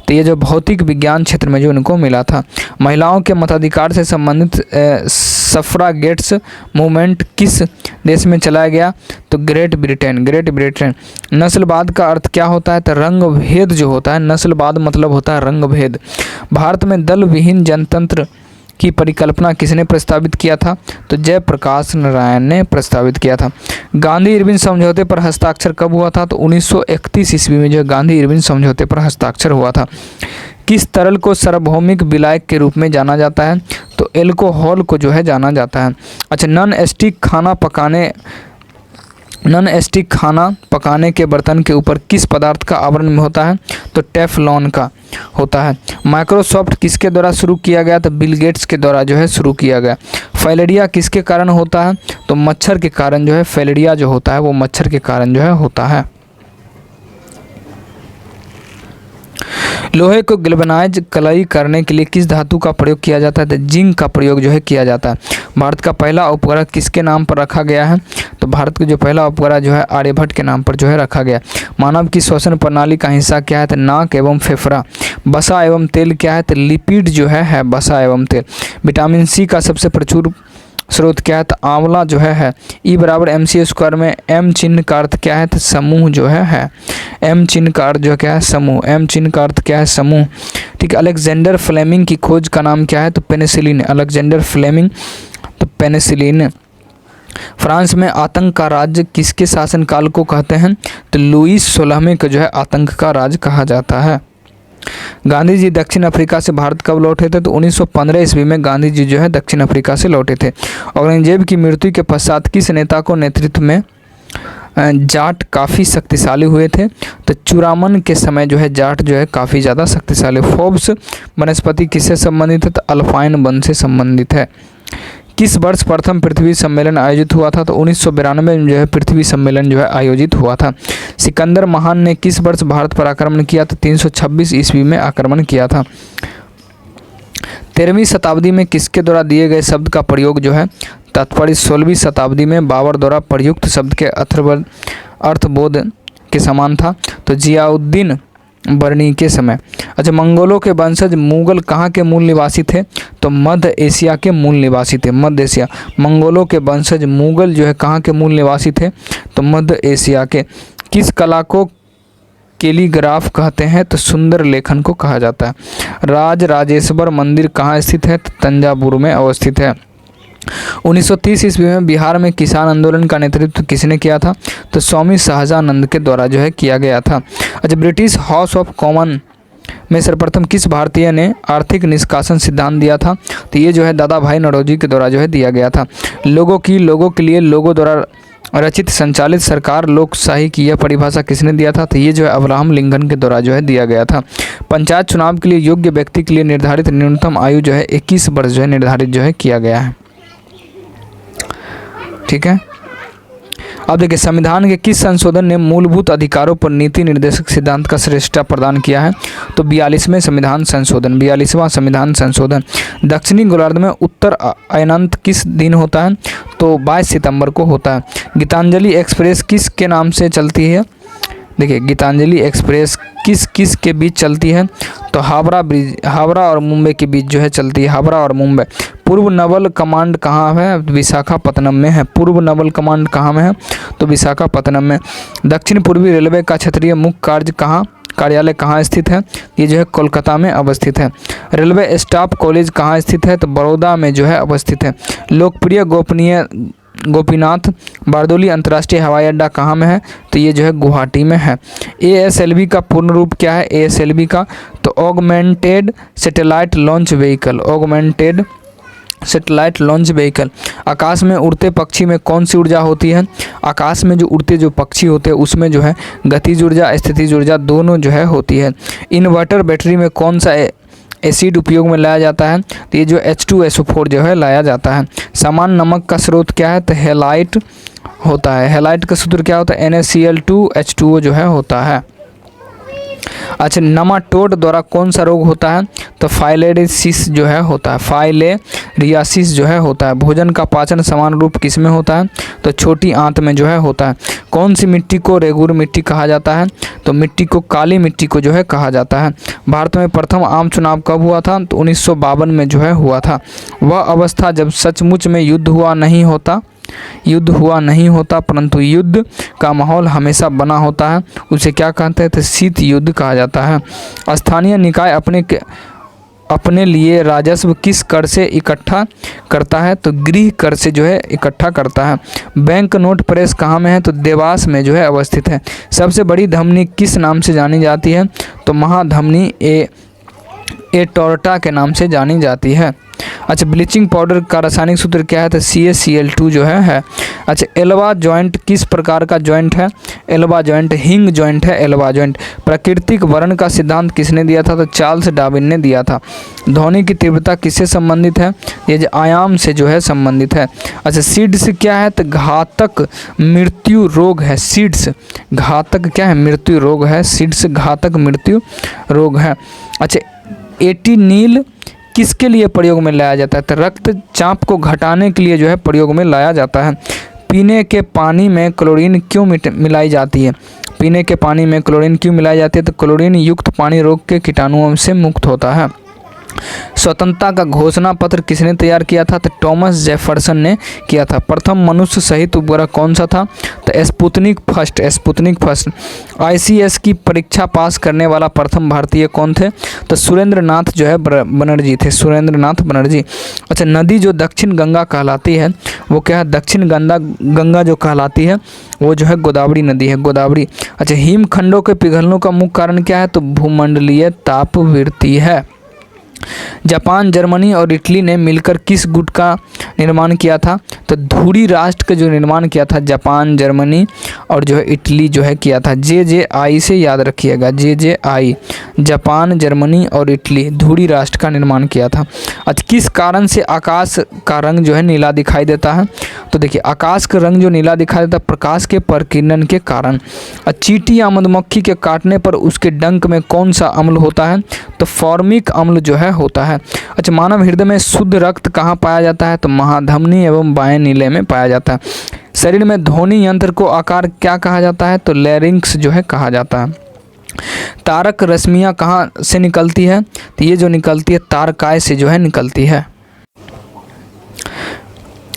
तो ये जो भौतिक विज्ञान क्षेत्र में जो उनको मिला था। महिलाओं के मताधिकार से संबंधित सफ्रागेट्स मूवमेंट किस देश में चलाया गया? तो ग्रेट ब्रिटेन। नस्लवाद का अर्थ क्या होता है? तो रंग भेद जो होता है, नस्लवाद मतलब होता है रंग भेद। भारत में दल विहीन जनतंत्र की परिकल्पना किसने प्रस्तावित किया था? तो जयप्रकाश नारायण ने प्रस्तावित किया था। गांधी इरविन समझौते पर हस्ताक्षर कब हुआ था? तो 1931 ईस्वी में जो गांधी इरविन समझौते पर हस्ताक्षर हुआ था। किस तरल को सार्वभौमिक विलायक के रूप में जाना जाता है? तो एल्कोहल को जो है जाना जाता है। अच्छा, नॉन स्टिक खाना पकाने के बर्तन के ऊपर किस पदार्थ का आवरण में होता है? तो टेफलॉन का होता है। माइक्रोसॉफ्ट किसके द्वारा शुरू किया गया? तो बिल गेट्स के द्वारा जो है शुरू किया गया। फाइलेरिया किसके कारण होता है? तो मच्छर के कारण जो है फाइलेरिया जो होता है वो मच्छर के कारण जो है होता है। लोहे को गैल्वेनाइज कलई करने के लिए किस धातु का प्रयोग किया जाता है? तो जिंक का प्रयोग जो है किया जाता है। भारत का पहला उपग्रह किसके नाम पर रखा गया है? तो भारत का जो पहला उपग्रह जो है आर्यभट्ट के नाम पर जो है रखा गया। मानव की श्वसन प्रणाली का हिस्सा क्या है? तो नाक एवं फेफड़ा। वसा एवं तेल क्या है? तो लिपिड जो है वसा एवं तेल। विटामिन सी का सबसे प्रचुर स्रोत क्या है? तो आंवला जो है। ई बराबर MC² में एम चिन्ह का अर्थ क्या है? तो समूह जो है। एम चिन्ह का अर्थ जो क्या है? समूह। एम चिन्ह का अर्थ क्या है? समूह। ठीक है, अलेक्जेंडर फ्लेमिंग की खोज का नाम क्या है? तो पेनिसिलिन। अलेक्जेंडर फ्लेमिंग तो पेनिसिलिन। फ्रांस में आतंक का राज्य किसके शासनकाल को कहते हैं? तो लुईस 16वें को जो है आतंक का राज कहा जाता है। गांधी जी दक्षिण अफ्रीका से भारत कब लौटे थे? तो 1915 ईस्वी में गांधी जी जो है दक्षिण अफ्रीका से लौटे थे। औरंगजेब की मृत्यु के पश्चात किस नेता को नेतृत्व में जाट काफ़ी शक्तिशाली हुए थे? तो चूड़ामन के समय जो है जाट जो है काफ़ी ज़्यादा शक्तिशाली। फोर्ब्स वनस्पति किससे संबंधित है? तो अल्पाइन वन से संबंधित है। किस वर्ष प्रथम पृथ्वी सम्मेलन आयोजित हुआ था? तो 1992 में जो है पृथ्वी सम्मेलन जो है आयोजित हुआ था। सिकंदर महान ने किस वर्ष भारत पर आक्रमण किया? तो 326 ईस्वी में आक्रमण किया था। 13वीं शताब्दी में किसके द्वारा दिए गए शब्द का प्रयोग जो है तात्पर्य 16वीं शताब्दी में बाबर द्वारा प्रयुक्त शब्द के अर्थबोध के समान था? तो जियाउद्दीन बर्नी के समय। अच्छा, मंगोलों के वंशज मुगल कहाँ के मूल निवासी थे? तो मध्य एशिया के मूल निवासी थे। मध्य एशिया। मंगोलों के वंशज मुगल जो है कहाँ के मूल निवासी थे? तो मध्य एशिया के। किस कला को कैलीग्राफ कहते हैं? तो सुंदर लेखन को कहा जाता है। राजराजेश्वर मंदिर कहाँ स्थित है? तो तंजावुर में अवस्थित है। 1930 ईस्वी में बिहार में किसान आंदोलन का नेतृत्व किसने किया था? तो स्वामी शाहजानंद के द्वारा जो है किया गया था। अच्छा, ब्रिटिश हाउस ऑफ कॉमन में सर्वप्रथम किस भारतीय ने आर्थिक निष्कासन सिद्धांत दिया था? तो ये जो है दादा भाई नौरोजी के द्वारा जो है दिया गया था। लोगों के लिए लोगों द्वारा रचित संचालित सरकार लोकशाही की यह परिभाषा किसने दिया था? तो ये जो है अब्राहम लिंकन के द्वारा जो है दिया गया था। पंचायत चुनाव के लिए योग्य व्यक्ति के लिए निर्धारित न्यूनतम आयु जो है 21 वर्ष जो है निर्धारित जो है किया गया है। ठीक है, अब देखिए संविधान के किस संशोधन ने मूलभूत अधिकारों पर नीति निर्देशक सिद्धांत का श्रेष्ठता प्रदान किया है? तो 42वें संविधान संशोधन। 42वां संविधान संशोधन। दक्षिणी गोलार्ध में उत्तर अयनांत किस दिन होता है? तो 22 सितंबर को होता है। गीतांजलि एक्सप्रेस किस के नाम से चलती है? देखिए गीतांजलि एक्सप्रेस किस के बीच चलती है? तो हावड़ा और मुंबई के बीच जो है चलती है। हावड़ा और मुंबई। पूर्व नवल कमांड कहाँ है? विशाखापत्तनम में है। पूर्व नवल कमांड कहाँ में है? तो विशाखापत्तनम में। दक्षिण पूर्वी रेलवे का क्षेत्रीय मुख्य कार्यालय कहाँ स्थित है? ये जो है कोलकाता में अवस्थित है। रेलवे स्टाफ कॉलेज कहाँ स्थित है? तो बड़ौदा में जो है अवस्थित है। लोकप्रिय गोपीनाथ बारदोली अंतर्राष्ट्रीय हवाई अड्डा कहाँ में है? तो ये जो है गुवाहाटी में है। ASLV का पूर्ण रूप क्या है? ASLV का तो augmented satellite launch vehicle. Augmented satellite launch vehicle. आकाश में उड़ते पक्षी में कौन सी ऊर्जा होती है? आकाश में जो उड़ते जो पक्षी होते हैं उसमें जो है गतिज ऊर्जा स्थितिज ऊर्जा दोनों जो है होती है। इन्वर्टर बैटरी में कौन सा एसिड उपयोग में लाया जाता है? तो ये जो H2SO4 जो है लाया जाता है। समान नमक का स्रोत क्या है? तो हैलाइट होता है। हैलाइट का सूत्र क्या होता है? NaCl2H2O जो है होता है। अच्छा, नमाटोड द्वारा कौन सा रोग होता है? तो फाइलेरियासिस जो है होता है। फाइलेरियासिस जो है होता है। भोजन का पाचन समान रूप किस में होता है? तो छोटी आंत में जो है होता है। कौन सी मिट्टी को रेगुर मिट्टी कहा जाता है? तो मिट्टी को काली मिट्टी को जो है कहा जाता है। भारत में प्रथम आम चुनाव कब हुआ था? तो 1952 में जो है हुआ था। वह अवस्था जब सचमुच में युद्ध हुआ नहीं होता परंतु युद्ध का माहौल हमेशा बना होता है, उसे क्या कहते हैं? तो शीत युद्ध कहा जाता है। स्थानीय निकाय अपने लिए राजस्व किस कर से इकट्ठा करता है? तो गृह कर से जो है इकट्ठा करता है। बैंक नोट प्रेस कहाँ में है? तो देवास में जो है अवस्थित है। सबसे बड़ी धमनी किस नाम से जानी जाती है? तो महाधमनी एटोर्टा के नाम से जानी जाती है। अच्छा, ब्लीचिंग पाउडर का रासायनिक सूत्र क्या है? तो CaCl2 जो है। अच्छा, एल्वा जॉइंट किस प्रकार का जॉइंट है? एल्वा जॉइंट हिंग जॉइंट है। Elbow joint. प्राकृतिक वर्ण का सिद्धांत किसने दिया था? तो चार्ल्स डार्विन ने दिया था। ध्वनि की तीव्रता किससे संबंधित है? ये जो आयाम से जो है संबंधित है। अच्छा, सीड्स क्या है? तो घातक मृत्यु रोग है। सीड्स घातक क्या है? मृत्यु रोग है। सीड्स घातक मृत्यु रोग है। अच्छा, एटिनील किसके लिए प्रयोग में लाया जाता है? तो रक्तचाप को घटाने के लिए जो है प्रयोग में लाया जाता है। पीने के पानी में क्लोरीन क्यों मिलाई जाती है? पीने के पानी में क्लोरीन क्यों मिलाई जाती है? तो क्लोरीन युक्त पानी रोग के कीटाणुओं से मुक्त होता है। स्वतंत्रता का घोषणा पत्र किसने तैयार किया था? तो टॉमस जेफरसन ने किया था। प्रथम मनुष्य सहित उपग्रह कौन सा था? तो स्पुतनिक फर्स्ट। ICS की परीक्षा पास करने वाला प्रथम भारतीय कौन थे? तो सुरेंद्र नाथ जो है बनर्जी थे। सुरेंद्र नाथ बनर्जी। अच्छा, नदी जो दक्षिण गंगा कहलाती है वो क्या है? दक्षिण गंगा जो कहलाती है वो जो है गोदावरी नदी है। गोदावरी। अच्छा, हिमखंडों के पिघलने का मुख्य कारण क्या है? तो भूमंडलीय तापवृत्ति है। जापान, जर्मनी और इटली ने मिलकर किस गुट का निर्माण किया था? तो धुरी राष्ट्र का जो निर्माण किया था जापान, जर्मनी और जो है इटली जो है किया था। JJI से याद रखिएगा। JJI जापान, जर्मनी और इटली धुरी राष्ट्र का निर्माण किया था। आज किस कारण से आकाश का रंग जो है नीला दिखाई देता है? तो देखिए, आकाश का रंग जो नीला दिखाई देता है प्रकाश के प्रकीर्णन के कारण। चींटी या मधुमक्खी के काटने पर उसके डंक में कौन सा अम्ल होता है? तो फॉर्मिक अम्ल जो है होता है। अच्छा, मानव हृदय में शुद्ध रक्त कहाँ पाया जाता है? तो महाधमनी एवं बाएं नीले में पाया जाता है। शरीर में ध्वनि यंत्र को आकार क्या कहा जाता है? तो लैरिंक्स जो है कहा जाता है। तारक रश्मियाँ कहाँ से निकलती है? तो ये जो निकलती है तारकाय से जो है निकलती है।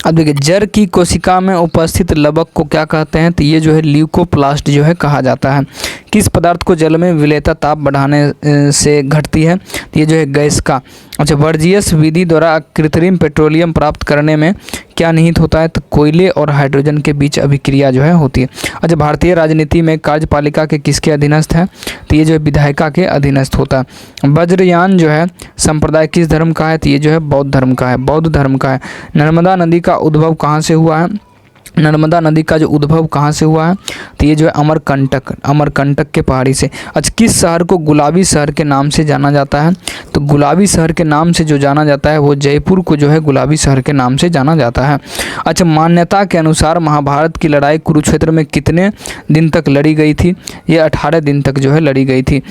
अब देखिए, जर की कोशिका में उपस्थित लवक को क्या कहते हैं? तो ये जो है ल्यूकोप्लास्ट जो है कहा जाता है। किस पदार्थ को जल में विलेयता ताप बढ़ाने से घटती है? तो ये जो है गैस का। अच्छा, वर्जियस विधि द्वारा कृत्रिम पेट्रोलियम प्राप्त करने में क्या निहित होता है? तो कोयले और हाइड्रोजन के बीच अभिक्रिया जो है होती है। अच्छा, भारतीय राजनीति में कार्यपालिका के किसके अधीनस्थ है? तो ये जो है विधायिका के अधीनस्थ होता है। वज्रयान जो है संप्रदाय किस धर्म का है? तो ये जो है बौद्ध धर्म का है। बौद्ध धर्म का है। नर्मदा नदी का उद्भव कहाँ से हुआ है? नर्मदा नदी का जो उद्भव कहाँ से हुआ है? तो ये जो है अमरकंटक के पहाड़ी से। अच्छा, किस शहर को गुलाबी शहर के नाम से जाना जाता है? तो गुलाबी शहर के नाम से जो जाना जाता है वो जयपुर को जो है गुलाबी शहर के नाम से जाना जाता है। अच्छा, मान्यता के अनुसार महाभारत की लड़ाई कुरुक्षेत्र में कितने दिन तक लड़ी गई थी? ये 18 दिन तक जो है लड़ी गई थी।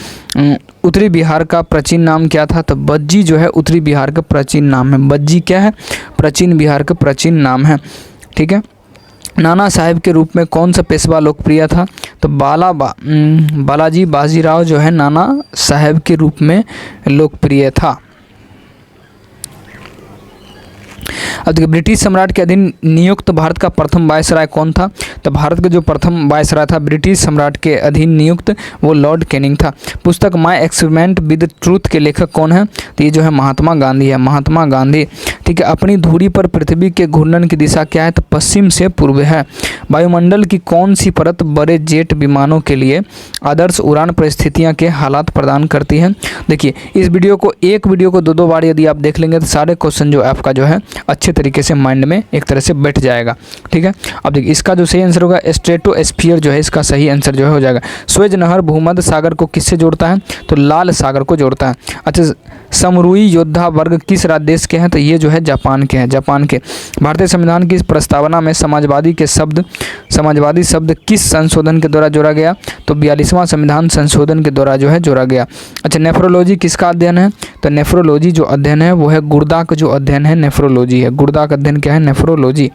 उत्तरी बिहार का प्राचीन नाम क्या था? तो बज्जी जो है उत्तरी बिहार का प्राचीन नाम है। बज्जी क्या है? प्राचीन बिहार का प्राचीन नाम है। ठीक है। नाना साहेब के रूप में कौन सा पेशवा लोकप्रिय था? तो बालाजी बाजीराव जो है नाना साहेब के रूप में लोकप्रिय था। अब देखिए, ब्रिटिश सम्राट के अधीन नियुक्त भारत का प्रथम वायसराय कौन था? तो भारत का जो प्रथम वायसराय था ब्रिटिश सम्राट के अधीन नियुक्त वो लॉर्ड कैनिंग था। पुस्तक माय एक्सपेरिमेंट विद ट्रूथ के लेखक कौन है? तो ये जो है महात्मा गांधी है। महात्मा गांधी। ठीक है। अपनी धुरी पर पृथ्वी के घूर्णन की दिशा क्या है? तो पश्चिम से पूर्व है। वायुमंडल की कौन सी परत बड़े जेट विमानों के लिए आदर्श उड़ान परिस्थितियाँ के हालात प्रदान करती है? देखिए, इस वीडियो को दो बार यदि आप देख लेंगे तो सारे क्वेश्चन जो आपका जो है अच्छे तरीके से माइंड में एक तरह से बैठ जाएगा। ठीक है। अब देखिए, इसका जो सही आंसर होगा स्ट्रेटोस्फीयर जो है इसका सही आंसर जो है हो जाएगा। स्वेज नहर भूमध्य सागर को किससे जोड़ता है? तो लाल सागर को जोड़ता है। अच्छा, समरूई योद्धा वर्ग किस राज्य देश के हैं? तो ये जो है जापान के हैं, जापान के। भारतीय संविधान की प्रस्तावना में समाजवादी शब्द किस संशोधन के द्वारा जोड़ा गया? तो 42वां संविधान संशोधन के द्वारा जो है जोड़ा गया। अच्छा, नेफ्रोलॉजी किसका अध्ययन है? तो नेफ्रोलॉजी जो अध्ययन है वो है गुर्दा का जो अध्ययन है नेफ्रोलॉजी है। गुर्दा का अध्ययन क्या है? नेफ्रोलॉजी।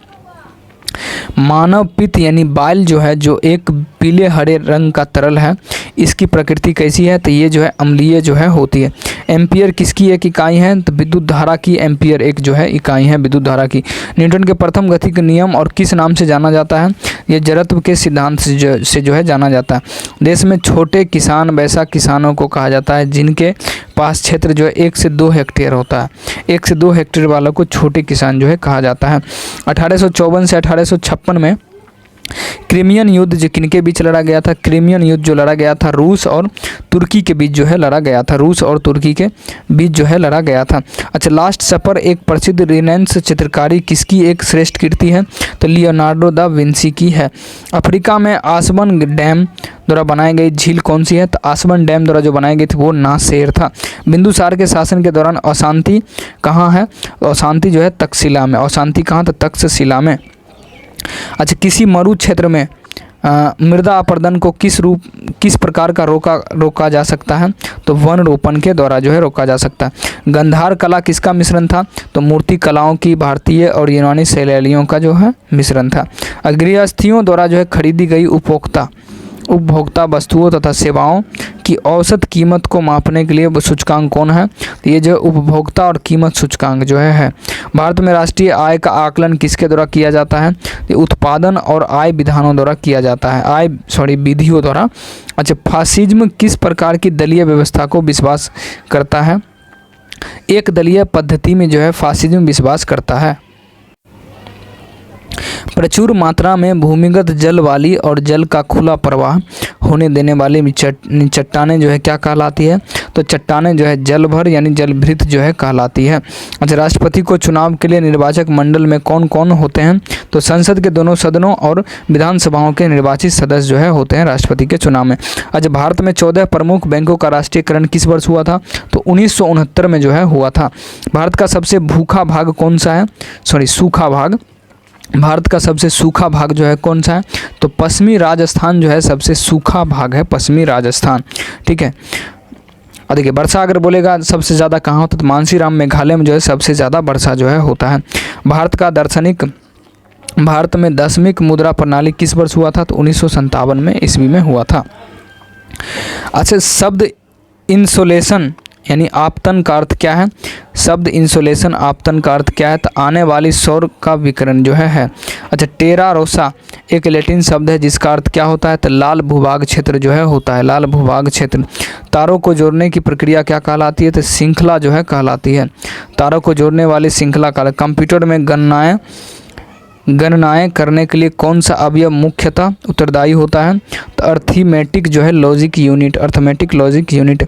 मानव पित्त यानी बाइल जो है, जो एक पीले हरे रंग का तरल है, इसकी प्रकृति कैसी है? तो ये जो है अम्लीय जो है होती है। एम्पियर किसकी एक इकाई है? तो विद्युत धारा की एम्पियर एक जो है इकाई है विद्युत धारा की। न्यूटन के प्रथम गति के नियम और किस नाम से जाना जाता है? ये जड़त्व के सिद्धांत से जो है जाना जाता है। देश में छोटे किसान वैसा किसानों को कहा जाता है जिनके पास क्षेत्र जो है 1 से 2 हेक्टेयर होता है। 1 से 2 हेक्टेयर वालों को छोटे किसान जो है कहा जाता है। 1854 से 1856 में क्रीमियन युद्ध जो किनके बीच लड़ा गया था? क्रीमियन युद्ध जो लड़ा गया था रूस और तुर्की के बीच जो है लड़ा गया था। रूस और तुर्की के बीच जो है लड़ा गया था। अच्छा, लास्ट सपर एक प्रसिद्ध रिनेंस चित्रकारी किसकी एक श्रेष्ठ कृति है? तो लियोनार्डो दा विंसी की है। अफ्रीका में आसवन डैम द्वारा बनाई गई झील कौन सी है? तो आसवन डैम द्वारा जो बनाई गई थी वो नासेर था। बिंदुसार के शासन के दौरान अशांति कहाँ है? अशांति जो है तक्षशिला में। अशांति कहाँ? तो तक्षशिला में। अच्छा, किसी मरु क्षेत्र में मृदा अपरदन को किस प्रकार का रोका जा सकता है? तो वन रोपण के द्वारा जो है रोका जा सकता है। गंधार कला किसका मिश्रण था? तो मूर्ति कलाओं की भारतीय और यूनानी शैलियों का जो है मिश्रण था। गृहस्थियों द्वारा जो है खरीदी गई उपभोक्ता वस्तुओं तथा सेवाओं की औसत कीमत को मापने के लिए वो सूचकांक कौन है? तो ये जो उपभोक्ता और कीमत सूचकांक जो है। भारत में राष्ट्रीय आय का आकलन किसके द्वारा किया जाता है? ये उत्पादन और आय विधानों द्वारा किया जाता है। विधियों द्वारा। अच्छा, फासिज्म किस प्रकार की दलीय व्यवस्था को विश्वास करता है? एक दलीय पद्धति में जो है फासिज्म विश्वास करता है। प्रचुर मात्रा में भूमिगत जल वाली और जल का खुला प्रवाह होने देने वाली चट्टानें जो है क्या कहलाती है? तो चट्टानें जो है जलभर यानी जलभृत जो है कहलाती है। अच्छा, राष्ट्रपति को चुनाव के लिए निर्वाचक मंडल में कौन कौन होते हैं? तो संसद के दोनों सदनों और विधानसभाओं के निर्वाचित सदस्य जो है होते हैं राष्ट्रपति के चुनाव में। अच्छा, भारत में 14 प्रमुख बैंकों का राष्ट्रीयकरण किस वर्ष हुआ था? तो 1969 में जो है हुआ था। भारत का सबसे सूखा भाग कौन सा है? सूखा भाग। भारत का सबसे सूखा भाग जो है कौन सा है? तो पश्चिमी राजस्थान जो है सबसे सूखा भाग है, पश्चिमी राजस्थान। ठीक है। और देखिए, वर्षा अगर बोलेगा सबसे ज़्यादा कहाँ होता है? तो मानसीराम मेघालय में जो है सबसे ज़्यादा वर्षा जो है होता है। भारत में दशमिक मुद्रा प्रणाली किस वर्ष हुआ था? तो 1957 में ईस्वी में हुआ था। अच्छा, शब्द इंसोलेशन यानी आपतन का अर्थ क्या है? शब्द इंसोलेशन आपतन का अर्थ क्या है? तो आने वाली सौर का विकिरण जो है। अच्छा, टेरा रोसा एक लैटिन शब्द है जिसका अर्थ क्या होता है? तो लाल भूभाग क्षेत्र जो है होता है, लाल भूभाग क्षेत्र। तारों को जोड़ने की प्रक्रिया क्या कहलाती है? तो श्रृंखला जो है कहलाती है। तारों को जोड़ने वाली श्रृंखला का। कंप्यूटर में गणनाएं करने के लिए कौन सा अवयव मुख्यतः उत्तरदायी होता है? तो अर्थमेटिक जो है logic unit, arithmetic logic unit.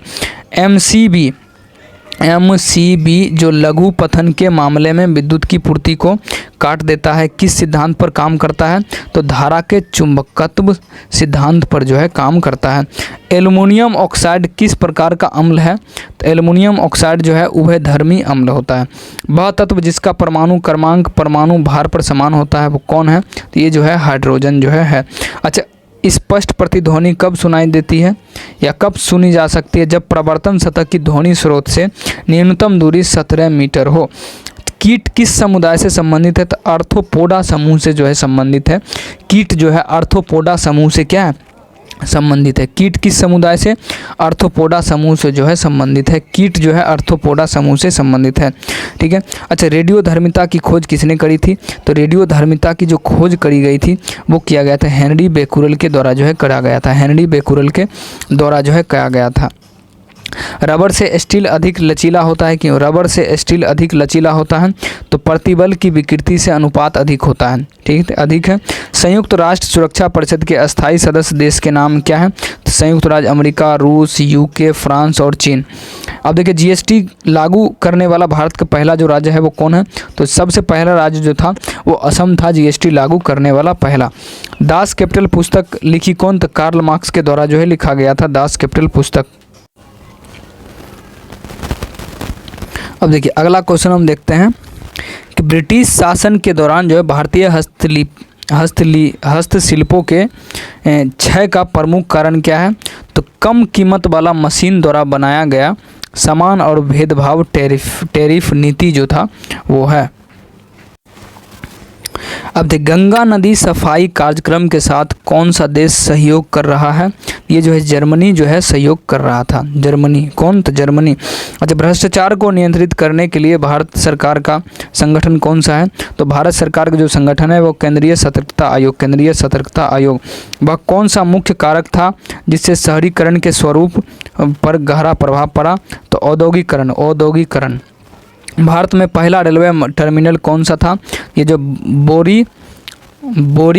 MCB जो लघु पथन के मामले में विद्युत की पूर्ति को काट देता है किस सिद्धांत पर काम करता है? तो धारा के चुंबकत्व सिद्धांत पर जो है काम करता है। एल्युमिनियम ऑक्साइड किस प्रकार का अम्ल है? तो एल्युमिनियम ऑक्साइड जो है उभयधर्मी अम्ल होता है। वह तत्व जिसका परमाणु क्रमांक परमाणु भार पर समान होता है वो कौन है? तो ये जो है हाइड्रोजन जो है। अच्छा, स्पष्ट प्रतिध्वनि कब सुनाई देती है या कब सुनी जा सकती है? जब प्रवर्तन सतह की ध्वनि स्रोत से न्यूनतम दूरी 17 मीटर हो। कीट किस समुदाय से संबंधित है? तो आर्थ्रोपोडा समूह से जो है संबंधित है। कीट जो है आर्थ्रोपोडा समूह से क्या है? संबंधित है। कीट किस समुदाय से? आर्थ्रोपोडा समूह से जो है संबंधित है। कीट जो है आर्थ्रोपोडा समूह से संबंधित है। ठीक है। अच्छा, रेडियोधर्मिता की खोज किसने करी थी? तो रेडियोधर्मिता की जो खोज करी गई थी वो किया गया था हेनरी बेकुरल के द्वारा जो है करा गया था। हेनरी बेकुरल के द्वारा जो है किया गया था। रबर से स्टील अधिक लचीला होता है। क्यों? रबर से स्टील अधिक लचीला होता है तो प्रतिबल की विकृति से अनुपात अधिक होता है। ठीक है, अधिक है। संयुक्त राष्ट्र सुरक्षा परिषद के अस्थायी सदस्य देश के नाम क्या है? तो संयुक्त राज्य अमेरिका, रूस, यूके, फ्रांस और चीन। अब देखिए, जीएसटी लागू करने वाला भारत का पहला जो राज्य है वो कौन है? तो सबसे पहला राज्य जो था वो असम था, जीएसटी लागू करने वाला पहला। दास कैपिटल पुस्तक लिखी कौन? तो कार्ल मार्क्स के द्वारा जो है लिखा गया था दास कैपिटल पुस्तक। अब देखिए अगला क्वेश्चन हम देखते हैं कि ब्रिटिश शासन के दौरान जो है भारतीय हस्तशिल्पों के क्षय का प्रमुख कारण क्या है? तो कम कीमत वाला मशीन द्वारा बनाया गया सामान और भेदभाव टैरिफ नीति जो था वो है। अब देखिए गंगा नदी सफाई कार्यक्रम के साथ कौन सा देश सहयोग कर रहा है? ये जो है जर्मनी जो है सहयोग कर रहा था। जर्मनी, कौन? तो जर्मनी। अच्छा, भ्रष्टाचार को नियंत्रित करने के लिए भारत सरकार का संगठन कौन सा है? तो भारत सरकार का जो संगठन है वो केंद्रीय सतर्कता आयोग। केंद्रीय सतर्कता आयोग। वह कौन सा मुख्य कारक था जिससे शहरीकरण के स्वरूप पर गहरा प्रभाव पड़ा? तो औद्योगिकरण। औद्योगिकरण। भारत में पहला रेलवे टर्मिनल कौन सा था? ये जो बोरी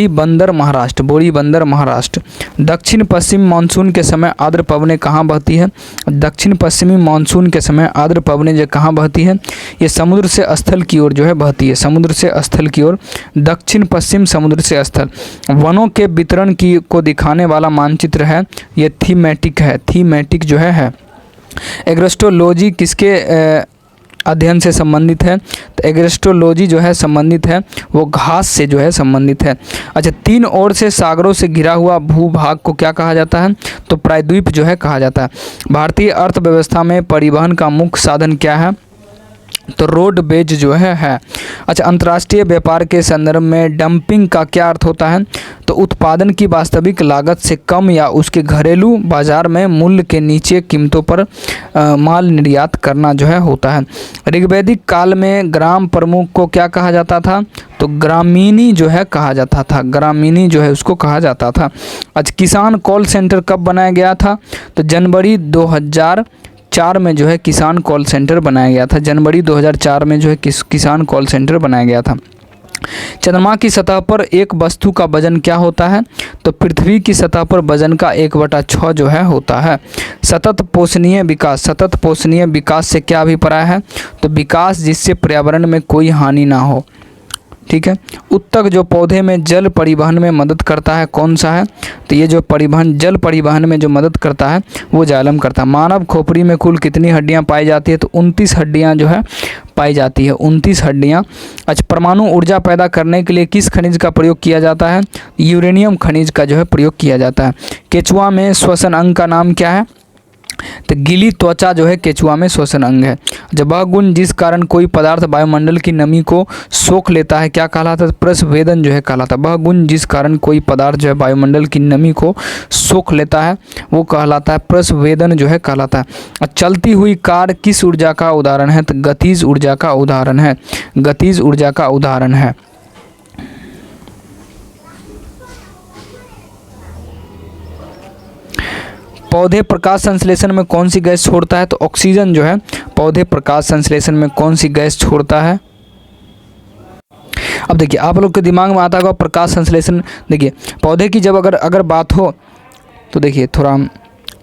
बंदर महाराष्ट्र। बोरी बंदर महाराष्ट्र। दक्षिण पश्चिम मानसून के समय आर्द्र पवनें कहाँ बहती है? दक्षिण पश्चिमी मानसून के समय आर्द्र पवनें जो कहाँ बहती है? ये समुद्र से स्थल की ओर जो है बहती है। समुद्र से स्थल की ओर। दक्षिण पश्चिम समुद्र से स्थल। वनों के वितरण को दिखाने वाला मानचित्र है, ये थीमेटिक है। थीमेटिक जो है। एग्रोस्टोलॉजी किसके अध्ययन से संबंधित है? तो एग्रोस्टोलॉजी जो है संबंधित है वो घास से जो है संबंधित है। अच्छा, 3 ओर से सागरों से घिरा हुआ भूभाग को क्या कहा जाता है? तो प्रायद्वीप जो है कहा जाता है। भारतीय अर्थव्यवस्था में परिवहन का मुख्य साधन क्या है? तो रोड बेज जो है। अच्छा, अंतर्राष्ट्रीय व्यापार के संदर्भ में डंपिंग का क्या अर्थ होता है? तो उत्पादन की वास्तविक लागत से कम या उसके घरेलू बाजार में मूल्य के नीचे कीमतों पर माल निर्यात करना जो है होता है। ऋग्वैदिक काल में ग्राम प्रमुख को क्या कहा जाता था? तो ग्रामीणी जो है कहा जाता था। ग्रामीणी जो है उसको कहा जाता था। अच्छा, किसान कॉल सेंटर कब बनाया गया था? तो जनवरी 2004 में जो है किसान कॉल सेंटर बनाया गया था। जनवरी 2004 में जो है किसान कॉल सेंटर बनाया गया था। चंद्रमा की सतह पर एक वस्तु का वजन क्या होता है? तो पृथ्वी की सतह पर वजन का 1/6 जो है होता है। सतत पोषणीय विकास। सतत पोषणीय विकास से क्या अभिप्राय है? तो विकास जिससे पर्यावरण में कोई हानि ना हो। ठीक है। उत्तक जो पौधे में जल परिवहन में मदद करता है कौन सा है? तो ये जो जल परिवहन में जो मदद करता है वो जाइलम करता है। मानव खोपड़ी में कुल कितनी हड्डियां पाई जाती है? तो 29 हड्डियां जो है पाई जाती है। 29 हड्डियां। अच्छा, परमाणु ऊर्जा पैदा करने के लिए किस खनिज का प्रयोग किया जाता है? यूरेनियम खनिज का जो है प्रयोग किया जाता है। केचुआ में श्वसन अंग का नाम क्या है? तो गीली त्वचा जो है केचुआ में श्वसन अंग है। जब वह गुण जिस कारण कोई पदार्थ वायुमंडल की नमी को सोख लेता है क्या कहलाता है? प्रस्वेदन जो है कहलाता है। वह गुण जिस कारण कोई पदार्थ जो है वायुमंडल की नमी को सोख लेता है वो कहलाता है प्रस्वेदन जो है कहलाता है। चलती हुई कार किस ऊर्जा का उदाहरण है? तो गतिज ऊर्जा का उदाहरण है। गतिज ऊर्जा का उदाहरण है। पौधे प्रकाश संश्लेषण में कौन सी गैस छोड़ता है? तो ऑक्सीजन जो है पौधे प्रकाश संश्लेषण में कौन सी गैस छोड़ता है? अब देखिए आप लोग के दिमाग में आता होगा प्रकाश संश्लेषण। देखिए पौधे की जब अगर बात हो तो देखिए थोड़ा हम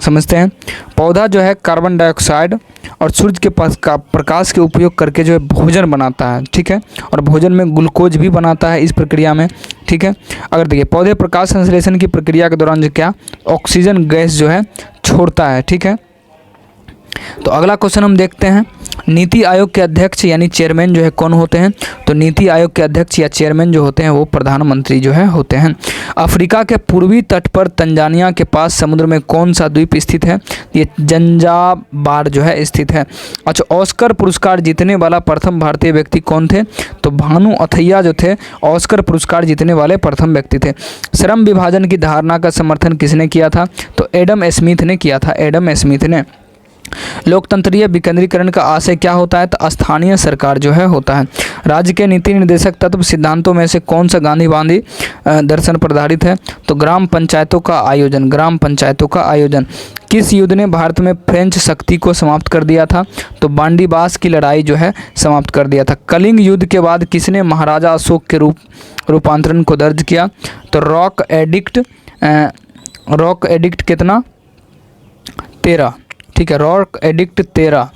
समझते हैं। पौधा जो है कार्बन डाइऑक्साइड और सूर्य के प्रकाश के उपयोग करके जो है भोजन बनाता है। ठीक है। और भोजन में ग्लूकोज भी बनाता है इस प्रक्रिया में। ठीक है। अगर देखिए पौधे प्रकाश संश्लेषण की प्रक्रिया के दौरान जो क्या ऑक्सीजन गैस जो है छोड़ता है। ठीक है। तो अगला क्वेश्चन हम देखते हैं, नीति आयोग के अध्यक्ष यानी चेयरमैन जो है कौन होते हैं? तो नीति आयोग के अध्यक्ष या चेयरमैन जो होते हैं वो प्रधानमंत्री जो है होते हैं। अफ्रीका के पूर्वी तट पर तंजानिया के पास समुद्र में कौन सा द्वीप स्थित है? ये जंजाबार जो है स्थित है। अच्छा, ऑस्कर पुरस्कार जीतने वाला प्रथम भारतीय व्यक्ति कौन थे? तो भानु अथैया जो थे ऑस्कर पुरस्कार जीतने वाले प्रथम व्यक्ति थे। श्रम विभाजन की धारणा का समर्थन किसने किया था? तो एडम स्मिथ ने किया था। एडम स्मिथ ने। लोकतंत्रीय विकेंद्रीकरण का आशय क्या होता है? तो स्थानीय सरकार जो है होता है। राज्य के नीति निर्देशक तत्व सिद्धांतों में से कौन सा गांधीवादी दर्शन पर आधारित है? तो ग्राम पंचायतों का आयोजन। ग्राम पंचायतों का आयोजन। किस युद्ध ने भारत में फ्रेंच शक्ति को समाप्त कर दिया था? तो बांडीबास की लड़ाई जो है समाप्त कर दिया था। कलिंग युद्ध के बाद किसने महाराजा अशोक के रूपांतरण को दर्ज किया? तो रॉक एडिक्ट कितना? 13। ठीक है। Rock edict 13।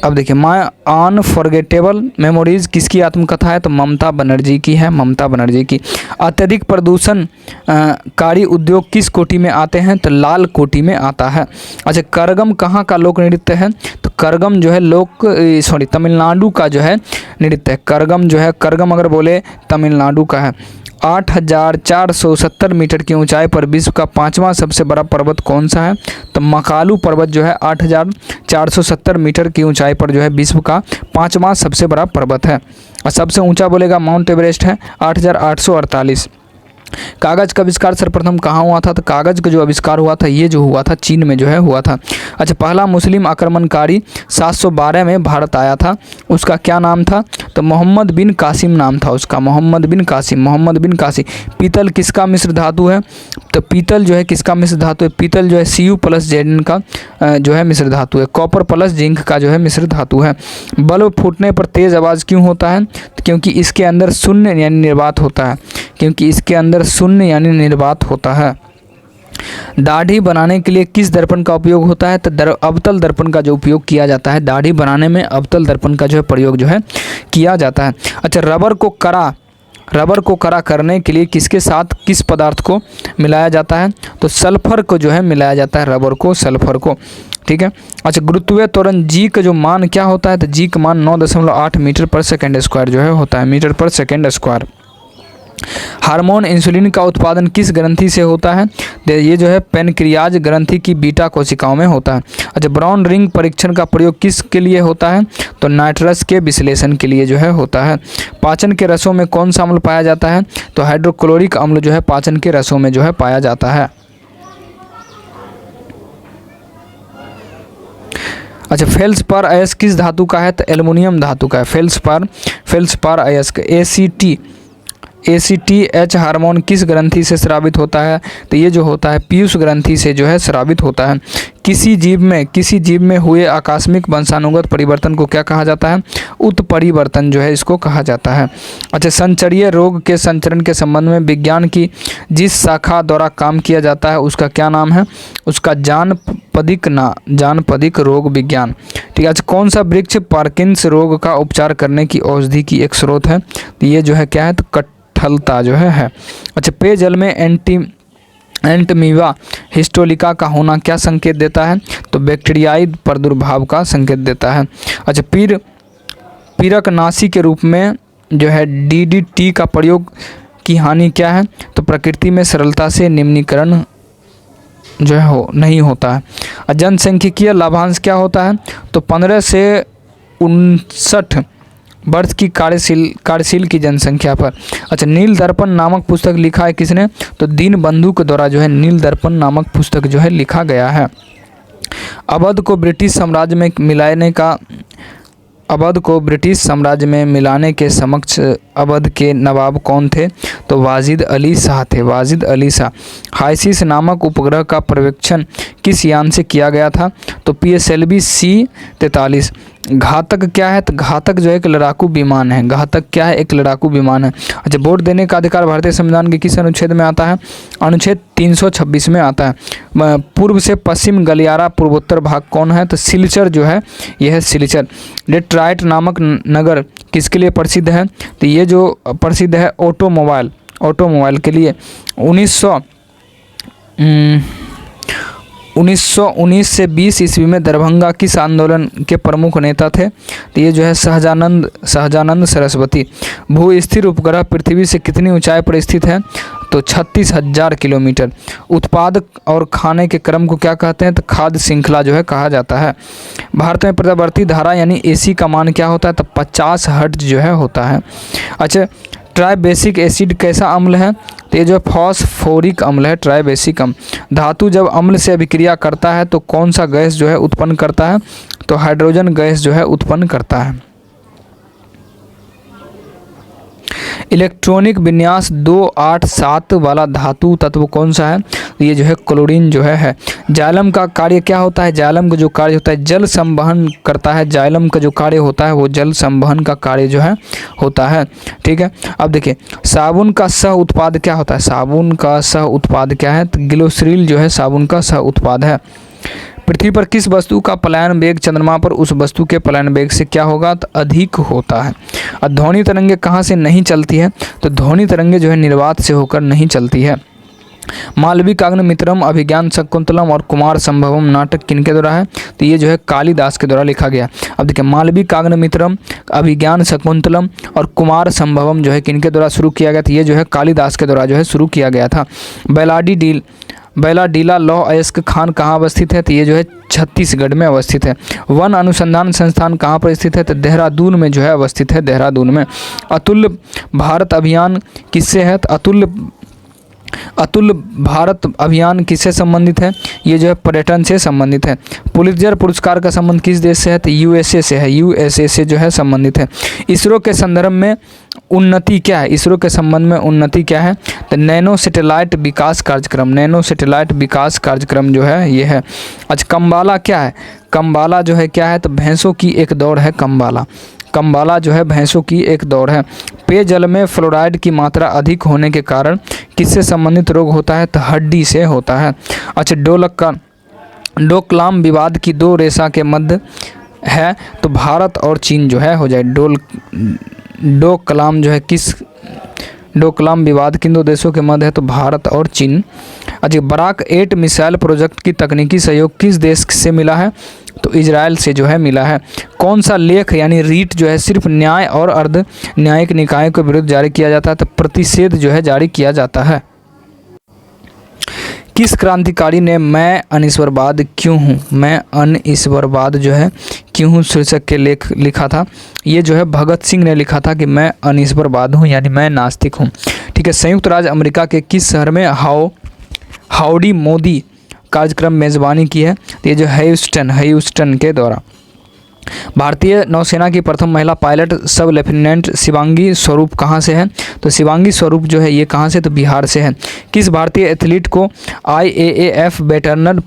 अब देखिए, माय अनफॉरगेटेबल मेमोरीज किसकी आत्मकथा है? तो ममता बनर्जी की है, ममता बनर्जी की। अत्यधिक प्रदूषण कारी उद्योग किस कोटि में आते हैं? तो लाल कोटि में आता है। अच्छा, करगम कहाँ का लोक नृत्य है? तो करगम जो है तमिलनाडु का जो है नृत्य है। करगम जो है, करगम अगर बोले तमिलनाडु का है। 8,470 मीटर की ऊंचाई पर विश्व का 5वां सबसे बड़ा पर्वत कौन सा है? तो मकालू पर्वत जो है 8,470 मीटर की ऊंचाई पर जो है विश्व का 5वां सबसे बड़ा पर्वत है। और सबसे ऊंचा बोलेगा माउंट एवरेस्ट है 8,848। कागज़ का आविष्कार सर्वप्रथम कहाँ हुआ था? तो कागज़ का जो आविष्कार हुआ था ये जो हुआ था चीन में जो है हुआ था। अच्छा, पहला मुस्लिम आक्रमणकारी 712 में भारत आया था, उसका क्या नाम था? तो मोहम्मद बिन कासिम नाम था उसका, मोहम्मद बिन कासिम, मोहम्मद बिन कासिम। पीतल किसका मिश्र धातु है? तो पीतल जो है किसका मिश्र धातु है? पीतल जो है Cu प्लस Zn का जो है मिश्र धातु है। कॉपर प्लस जिंक का जो है मिश्र धातु है। बल्ब फूटने पर तेज़ आवाज़ क्यों होता है? तो क्योंकि इसके अंदर शून्य यानी निर्वात होता है, क्योंकि इसके अंदर शून्य यानी निर्वात होता है। दाढ़ी बनाने के लिए किस दर्पण का उपयोग होता है? तो अवतल दर्पण का जो उपयोग किया जाता है। दाढ़ी बनाने में अवतल दर्पण का जो है प्रयोग जो है किया जाता है। अच्छा, रबर को कड़ा करने के लिए किसके साथ किस पदार्थ को मिलाया जाता है? तो सल्फर को जो है मिलाया जाता है, रबर को, सल्फर को। ठीक है। अच्छा, गुरुत्वीय त्वरण जी का जो मान क्या होता है? तो जी का मान 9.8 मीटर पर सेकेंड स्क्वायर जो है होता है, मीटर पर सेकेंड स्क्वायर। हार्मोन इंसुलिन का उत्पादन किस ग्रंथि से होता है? ये जो है पेनक्रियाज ग्रंथि की बीटा कोशिकाओं में होता है। अच्छा, ब्राउन रिंग परीक्षण का प्रयोग किस के लिए होता है? तो नाइट्रस के विश्लेषण के लिए जो है होता है। पाचन के रसों में कौन सा अम्ल पाया जाता है? तो हाइड्रोक्लोरिक अम्ल जो है पाचन के रसों में जो है पाया जाता है। अच्छा, फेल्सपार अयस्क किस धातु का है? तो एल्युमिनियम धातु का है। फेल्सपार अयस्क। ACTH हार्मोन किस ग्रंथि से स्रावित होता है? तो ये जो होता है पीयूष ग्रंथि से जो है स्रावित होता है। किसी जीव में हुए आकस्मिक वंशानुगत परिवर्तन को क्या कहा जाता है? उत्परिवर्तन जो है इसको कहा जाता है। अच्छा, संचरणीय रोग के संचरण के संबंध में विज्ञान की जिस शाखा द्वारा काम किया जाता है उसका क्या नाम है? उसका जानपदिक रोग विज्ञान। ठीक है। अच्छा, कौन सा वृक्ष पार्किंस रोग का उपचार करने की औषधि की एक स्रोत है? तो ये जो है क्या है? तो कटहलता जो है। अच्छा, पेयजल में एंटमीवा हिस्टोलिका का होना क्या संकेत देता है? तो बैक्टीरियाई प्रादुर्भाव का संकेत देता है। अच्छा, पीरकनाशी के रूप में जो है DDT का प्रयोग की हानि क्या है? तो प्रकृति में सरलता से निम्नीकरण जो है नहीं होता है। जनसांख्यिकीय लाभांश क्या होता है? तो 15 से 59 वर्ष की कार्यशील की जनसंख्या पर। अच्छा, नील दर्पण नामक पुस्तक लिखा है किसने? तो दीनबंधु के द्वारा जो है नील दर्पण नामक पुस्तक जो है लिखा गया है। अवध को ब्रिटिश साम्राज्य में मिलाने के समक्ष अवध के नवाब कौन थे? तो वाजिद अली शाह थे, वाजिद अली शाह। हाइसिस नामक उपग्रह का पर्यवेक्षण किस यान से किया गया था? तो PSLV C-43। घातक क्या है? तो घातक जो है एक लड़ाकू विमान है। घातक क्या है? एक लड़ाकू विमान है। अच्छा, वोट देने का अधिकार भारतीय संविधान के किस अनुच्छेद में आता है? अनुच्छेद 326 में आता है। पूर्व से पश्चिम गलियारा पूर्वोत्तर भाग कौन है? तो सिलचर जो है यह है सिलचर। डेट्रॉइट नामक नगर किसके लिए प्रसिद्ध है? तो ये जो प्रसिद्ध है ऑटोमोबाइल के लिए। 1919 से 20 ईस्वी में दरभंगा किस आंदोलन के प्रमुख नेता थे? तो ये जो है सहजानंद सरस्वती। भू स्थिर उपग्रह पृथ्वी से कितनी ऊंचाई पर स्थित है? तो 36,000 किलोमीटर। उत्पाद और खाने के क्रम को क्या कहते हैं? तो खाद्य श्रृंखला जो है कहा जाता है। भारत में प्रतिवर्ती धारा यानी AC का मान क्या होता है? तो 50 हर्ट्ज जो है होता है। अच्छा, ट्राइबेसिक एसिड कैसा अम्ल है? तो ये जो है फॉस्फोरिक अम्ल है, ट्राइबेसिक अम्ल। धातु जब अम्ल से अभिक्रिया करता है तो कौन सा गैस जो है उत्पन्न करता है? तो हाइड्रोजन गैस जो है उत्पन्न करता है। इलेक्ट्रॉनिक विन्यास 287 वाला धातु तत्व कौन सा है? ये जो है क्लोरीन जो है। जाइलम का कार्य क्या होता है? जाइलम का जो कार्य होता है जल संवहन करता है। जाइलम का जो कार्य होता है वो जल संवहन का कार्य जो है होता है। ठीक है। अब देखिए, साबुन का सह उत्पाद क्या होता है? साबुन का सह उत्पाद क्या है? तो ग्लिसरीन जो है साबुन का सह उत्पाद है। पृथ्वी पर किस वस्तु का पलायन वेग चंद्रमा पर उस वस्तु के पलायन वेग से क्या होगा, तो अधिक होता है। और ध्वनि तरंगे कहाँ से नहीं चलती है, तो ध्वनि तरंगे जो है निर्वात से होकर नहीं चलती है। मालविकाग्निमित्रम, अभिज्ञान शकुंतलम और कुमार संभवम नाटक किनके द्वारा है, तो ये जो है कालिदास के द्वारा लिखा गया। अब देखिए मालविकाग्निमित्रम, अभिज्ञान शकुंतलम और कुमार संभवम जो है किनके द्वारा शुरू किया गया था, ये जो है कालिदास के द्वारा जो है शुरू किया गया था। बैलाडीला लौह अयस्क खान कहाँ अवस्थित है, तो ये जो है छत्तीसगढ़ में अवस्थित है। वन अनुसंधान संस्थान कहाँ पर स्थित है, तो देहरादून में जो है अवस्थित है, देहरादून में। अतुल्य भारत अभियान किससे है, तो अतुल्य भारत अभियान किससे संबंधित है, ये जो है पर्यटन से संबंधित है। पुलित्जर पुरस्कार का संबंध किस देश से है, तो यूएसए से है, यूएसए से जो है संबंधित है। इसरो के संदर्भ में उन्नति क्या है, इसरो के संबंध में उन्नति क्या है, तो नैनो सैटेलाइट विकास कार्यक्रम, नैनो सैटेलाइट विकास कार्यक्रम जो है ये है। अच्छा कम्बाला क्या है, कम्बाला जो है क्या है, तो भैंसों की एक दौड़ है कम्बाला, कम्बाला जो है भैंसों की एक दौड़ है। पेयजल में फ्लोराइड की मात्रा अधिक होने के कारण किससे संबंधित रोग होता है, तो हड्डी से होता है। अच्छा डोकलाम विवाद की दो रेखा के मध्य है, तो भारत और चीन जो है हो जाए। डोकलाम जो है डोकलाम विवाद किन दो देशों के मध्य है, तो भारत और चीन। अच्छा बराक 8 मिसाइल प्रोजेक्ट की तकनीकी सहयोग किस देश से मिला है, तो इजराइल से जो है मिला है। कौन सा लेख यानी रीट जो है सिर्फ न्याय और अर्ध न्यायिक निकायों के विरुद्ध जारी किया जाता है, तो प्रतिषेध जो है जारी किया जाता है। किस क्रांतिकारी ने मैं अनिश्वरवाद क्यों हूँ, मैं अनिश्वरवाद जो है क्यों हूँ शीर्षक के लेख लिखा था, ये जो है भगत सिंह ने लिखा था कि मैं अनिश्वरवाद हूँ यानी मैं नास्तिक हूँ। ठीक है। संयुक्त राज्य अमेरिका के किस शहर में हाउडी मोदी कार्यक्रम मेज़बानी की है, तो ये जो ह्यूस्टन के द्वारा। भारतीय नौसेना की प्रथम महिला पायलट सब लेफ्टिनेंट शिवांगी स्वरूप कहाँ से है, तो शिवांगी स्वरूप जो है ये कहाँ से, तो बिहार से है। किस भारतीय एथलीट को IAAF वेटरनर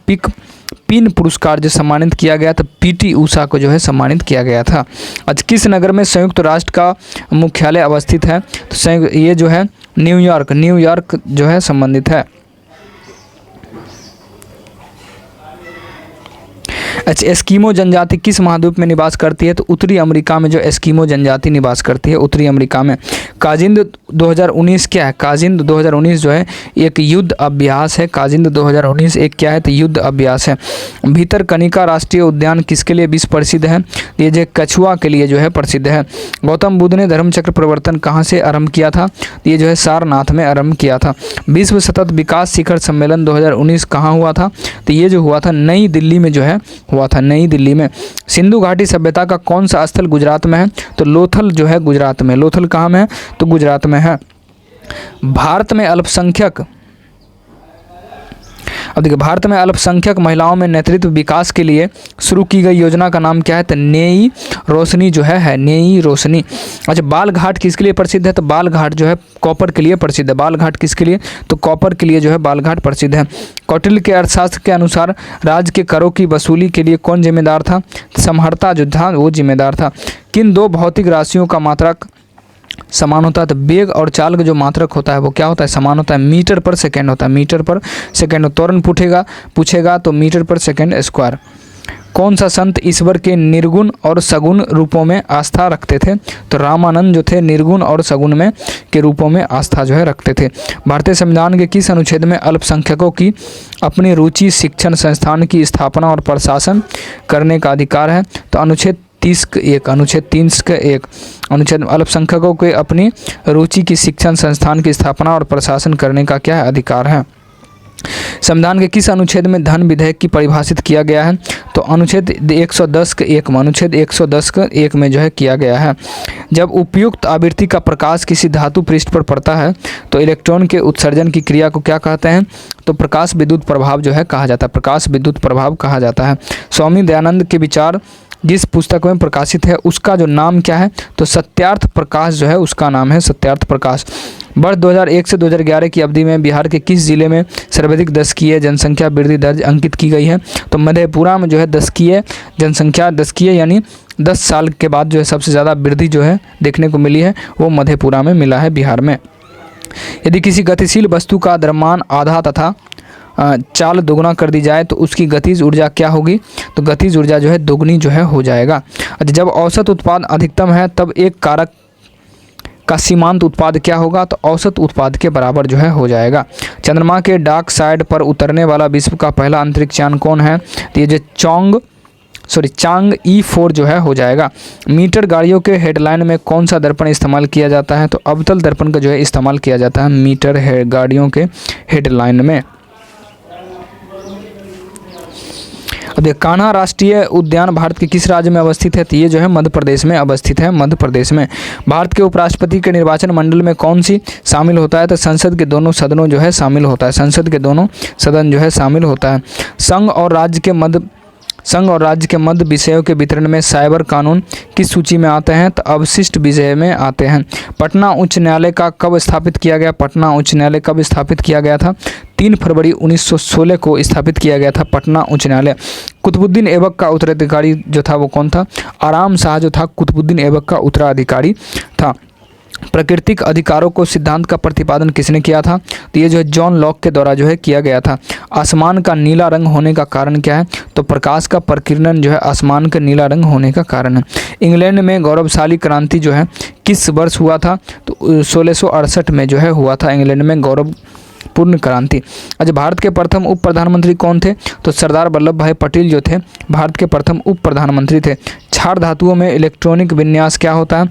पिन पुरस्कार जो सम्मानित किया गया, तो PT ऊषा को जो है सम्मानित किया गया था। आज किस नगर में संयुक्त राष्ट्र का मुख्यालय अवस्थित है, तो ये जो है न्यूयॉर्क जो है संबंधित है। अच्छा एस्कीमो जनजाति किस महाद्वीप में निवास करती है, तो उत्तरी अमेरिका में जो एस्कीमो जनजाति निवास करती है उत्तरी अमेरिका में। काजिंद 2019 क्या है, काजिंद 2019 जो है एक युद्ध अभ्यास है, काजिंद 2019 एक क्या है, तो युद्ध अभ्यास है। भीतरकनिका राष्ट्रीय उद्यान किसके लिए विश्व प्रसिद्ध है, ये जो कछुआ के लिए जो है प्रसिद्ध है। गौतम बुद्ध ने धर्मचक्र प्रवर्तन कहाँ से आरंभ किया था, ये जो है सारनाथ में आरंभ किया था। विश्व सतत विकास शिखर सम्मेलन 2019 कहाँ हुआ था, तो ये जो हुआ था नई दिल्ली में जो है हुआ था, नई दिल्ली में। सिंधु घाटी सभ्यता का कौन सा स्थल गुजरात में है, तो लोथल जो है गुजरात में, लोथल कहाँ में है, तो गुजरात में है। भारत में अल्पसंख्यक अब देखिए भारत में अल्पसंख्यक महिलाओं में नेतृत्व विकास के लिए शुरू की गई योजना का नाम क्या है, तो नई रोशनी जो है नई रोशनी। अच्छा बाल घाट किसके लिए प्रसिद्ध है, तो बाल घाट जो है कॉपर के लिए प्रसिद्ध है। बाल घाट किसके लिए, तो कॉपर के लिए जो है बाल घाट प्रसिद्ध है। कौटिल्य के अर्थशास्त्र के अनुसार राज्य के करों की वसूली के लिए कौन जिम्मेदार था, समहर्ता जो था वो जिम्मेदार था। किन दो भौतिक राशियों का मात्रक समान होता है, तो वेग और चाल का जो मात्रक होता है वो क्या होता है, समान होता है, मीटर पर सेकंड होता है, मीटर पर सेकंड। त्वरण पूछेगा तो मीटर पर सेकंड स्क्वायर। कौन सा संत ईश्वर के निर्गुण और सगुण रूपों में आस्था रखते थे, तो रामानंद जो थे निर्गुण और सगुण में के रूपों में आस्था जो है रखते थे। भारतीय संविधान के किस अनुच्छेद में अल्पसंख्यकों की अपनी रुचि शिक्षण संस्थान की स्थापना और प्रशासन करने का अधिकार है, तो अनुच्छेद 30(1), अनुच्छेद 30(1), अनुच्छेद अल्पसंख्यकों के अपनी रुचि की शिक्षण संस्थान की स्थापना और प्रशासन करने का क्या है, अधिकार है। संविधान के किस अनुच्छेद में धन विधेयक की परिभाषित किया गया है, तो अनुच्छेद 110(1) में, अनुच्छेद 110(1) में जो है किया गया है। जब उपयुक्त आवृत्ति का प्रकाश किसी धातु पृष्ठ पर पड़ता है तो इलेक्ट्रॉन के उत्सर्जन की क्रिया को क्या कहते हैं, तो प्रकाश विद्युत प्रभाव जो है कहा जाता है, प्रकाश विद्युत प्रभाव कहा जाता है। स्वामी दयानंद के विचार जिस पुस्तक में प्रकाशित है उसका जो नाम क्या है, तो सत्यार्थ प्रकाश जो है उसका नाम है सत्यार्थ प्रकाश। वर्ष 2001 से 2011 की अवधि में बिहार के किस जिले में सर्वाधिक दशकीय जनसंख्या वृद्धि दर अंकित की गई है, तो मधेपुरा में जो है दशकीय जनसंख्या, दशकीय यानी 10 साल के बाद जो है सबसे ज़्यादा वृद्धि जो है देखने को मिली है वो मधेपुरा में मिला है बिहार में। यदि किसी गतिशील वस्तु का द्रव्यमान आधा तथा चाल दोगुना कर दी जाए तो उसकी गतिज ऊर्जा क्या होगी, तो गतिज ऊर्जा जो है दोगुनी जो है हो जाएगा। अच्छा, जब औसत उत्पाद अधिकतम है तब एक कारक का सीमांत उत्पाद क्या होगा, तो औसत उत्पाद के बराबर जो है हो जाएगा। चंद्रमा के डार्क साइड पर उतरने वाला विश्व का पहला अंतरिक्ष यान कौन है, तो ये जो चांग E4 जो है हो जाएगा। मीटर गाड़ियों के हेडलाइन में कौन सा दर्पण इस्तेमाल किया जाता है, तो अवतल दर्पण का जो है इस्तेमाल किया जाता है मीटर गाड़ियों के हेडलाइन में। अब ये कान्हा राष्ट्रीय उद्यान भारत के किस राज्य में अवस्थित है, तो ये जो है मध्य प्रदेश में अवस्थित है, मध्य प्रदेश में। भारत के उपराष्ट्रपति के निर्वाचन मंडल में कौन सी शामिल होता है, तो संसद के दोनों सदनों जो है शामिल होता है, संसद के दोनों सदन जो है शामिल होता है। संघ और राज्य के मध्य विषयों के वितरण में साइबर कानून किस सूची में आते हैं, तो अवशिष्ट विषय में आते हैं। पटना उच्च न्यायालय का कब स्थापित किया गया, पटना उच्च न्यायालय कब स्थापित किया गया था, 3 फरवरी 1916 को स्थापित किया गया था पटना उच्च न्यायालय। कुतुबुद्दीन ऐबक का उत्तराधिकारी जो था वो कौन था, आराम शाह जो था कुतुबुद्दीन ऐबक का उत्तराधिकारी था। प्राकृतिक अधिकारों को सिद्धांत का प्रतिपादन किसने किया था, तो ये जो है जॉन लॉक के द्वारा जो है किया गया था। आसमान का नीला रंग होने का कारण क्या है, तो प्रकाश का प्रकीर्णन जो है आसमान का नीला रंग होने का कारण है। इंग्लैंड में गौरवशाली क्रांति जो है किस वर्ष हुआ था, तो 1668 में जो है हुआ था इंग्लैंड में गौरवपूर्ण क्रांति। अच्छा, भारत के प्रथम उप प्रधानमंत्री कौन थे, तो सरदार वल्लभ भाई पटेल जो थे भारत के प्रथम उप प्रधानमंत्री थे। क्षार धातुओं में इलेक्ट्रॉनिक विन्यास क्या होता है,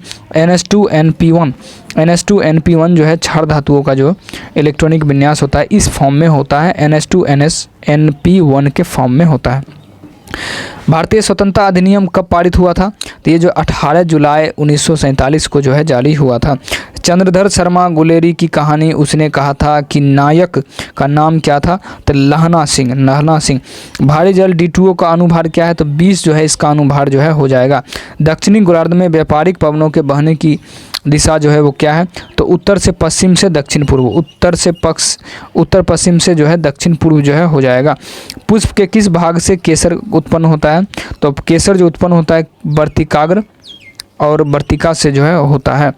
NH2NP1 जो है क्षार धातुओं का जो इलेक्ट्रॉनिक विन्यास होता है इस फॉर्म में होता है, NH2NP1 के फॉर्म में होता है। भारतीय स्वतंत्रता अधिनियम कब पारित हुआ था, तो ये जो 18 जुलाई 1947 को जो है जारी हुआ था। चंद्रधर शर्मा गुलेरी की कहानी उसने कहा था कि नायक का नाम क्या था, तो लहना सिंह। भारी जल D2O का अनुभार क्या है, तो 20 जो है इसका अनुभार जो है हो जाएगा। दक्षिणी गोलार्ध में व्यापारिक पवनों के बहने की दिशा जो है वो क्या है, तो उत्तर से पश्चिम से दक्षिण पूर्व, उत्तर पश्चिम से जो है दक्षिण पूर्व जो है हो जाएगा। पुष्प के किस भाग से केसर उत्पन्न होता है, तो केसर जो उत्पन्न होता है वर्तिकाग्र और वर्तिका से जो है होता है।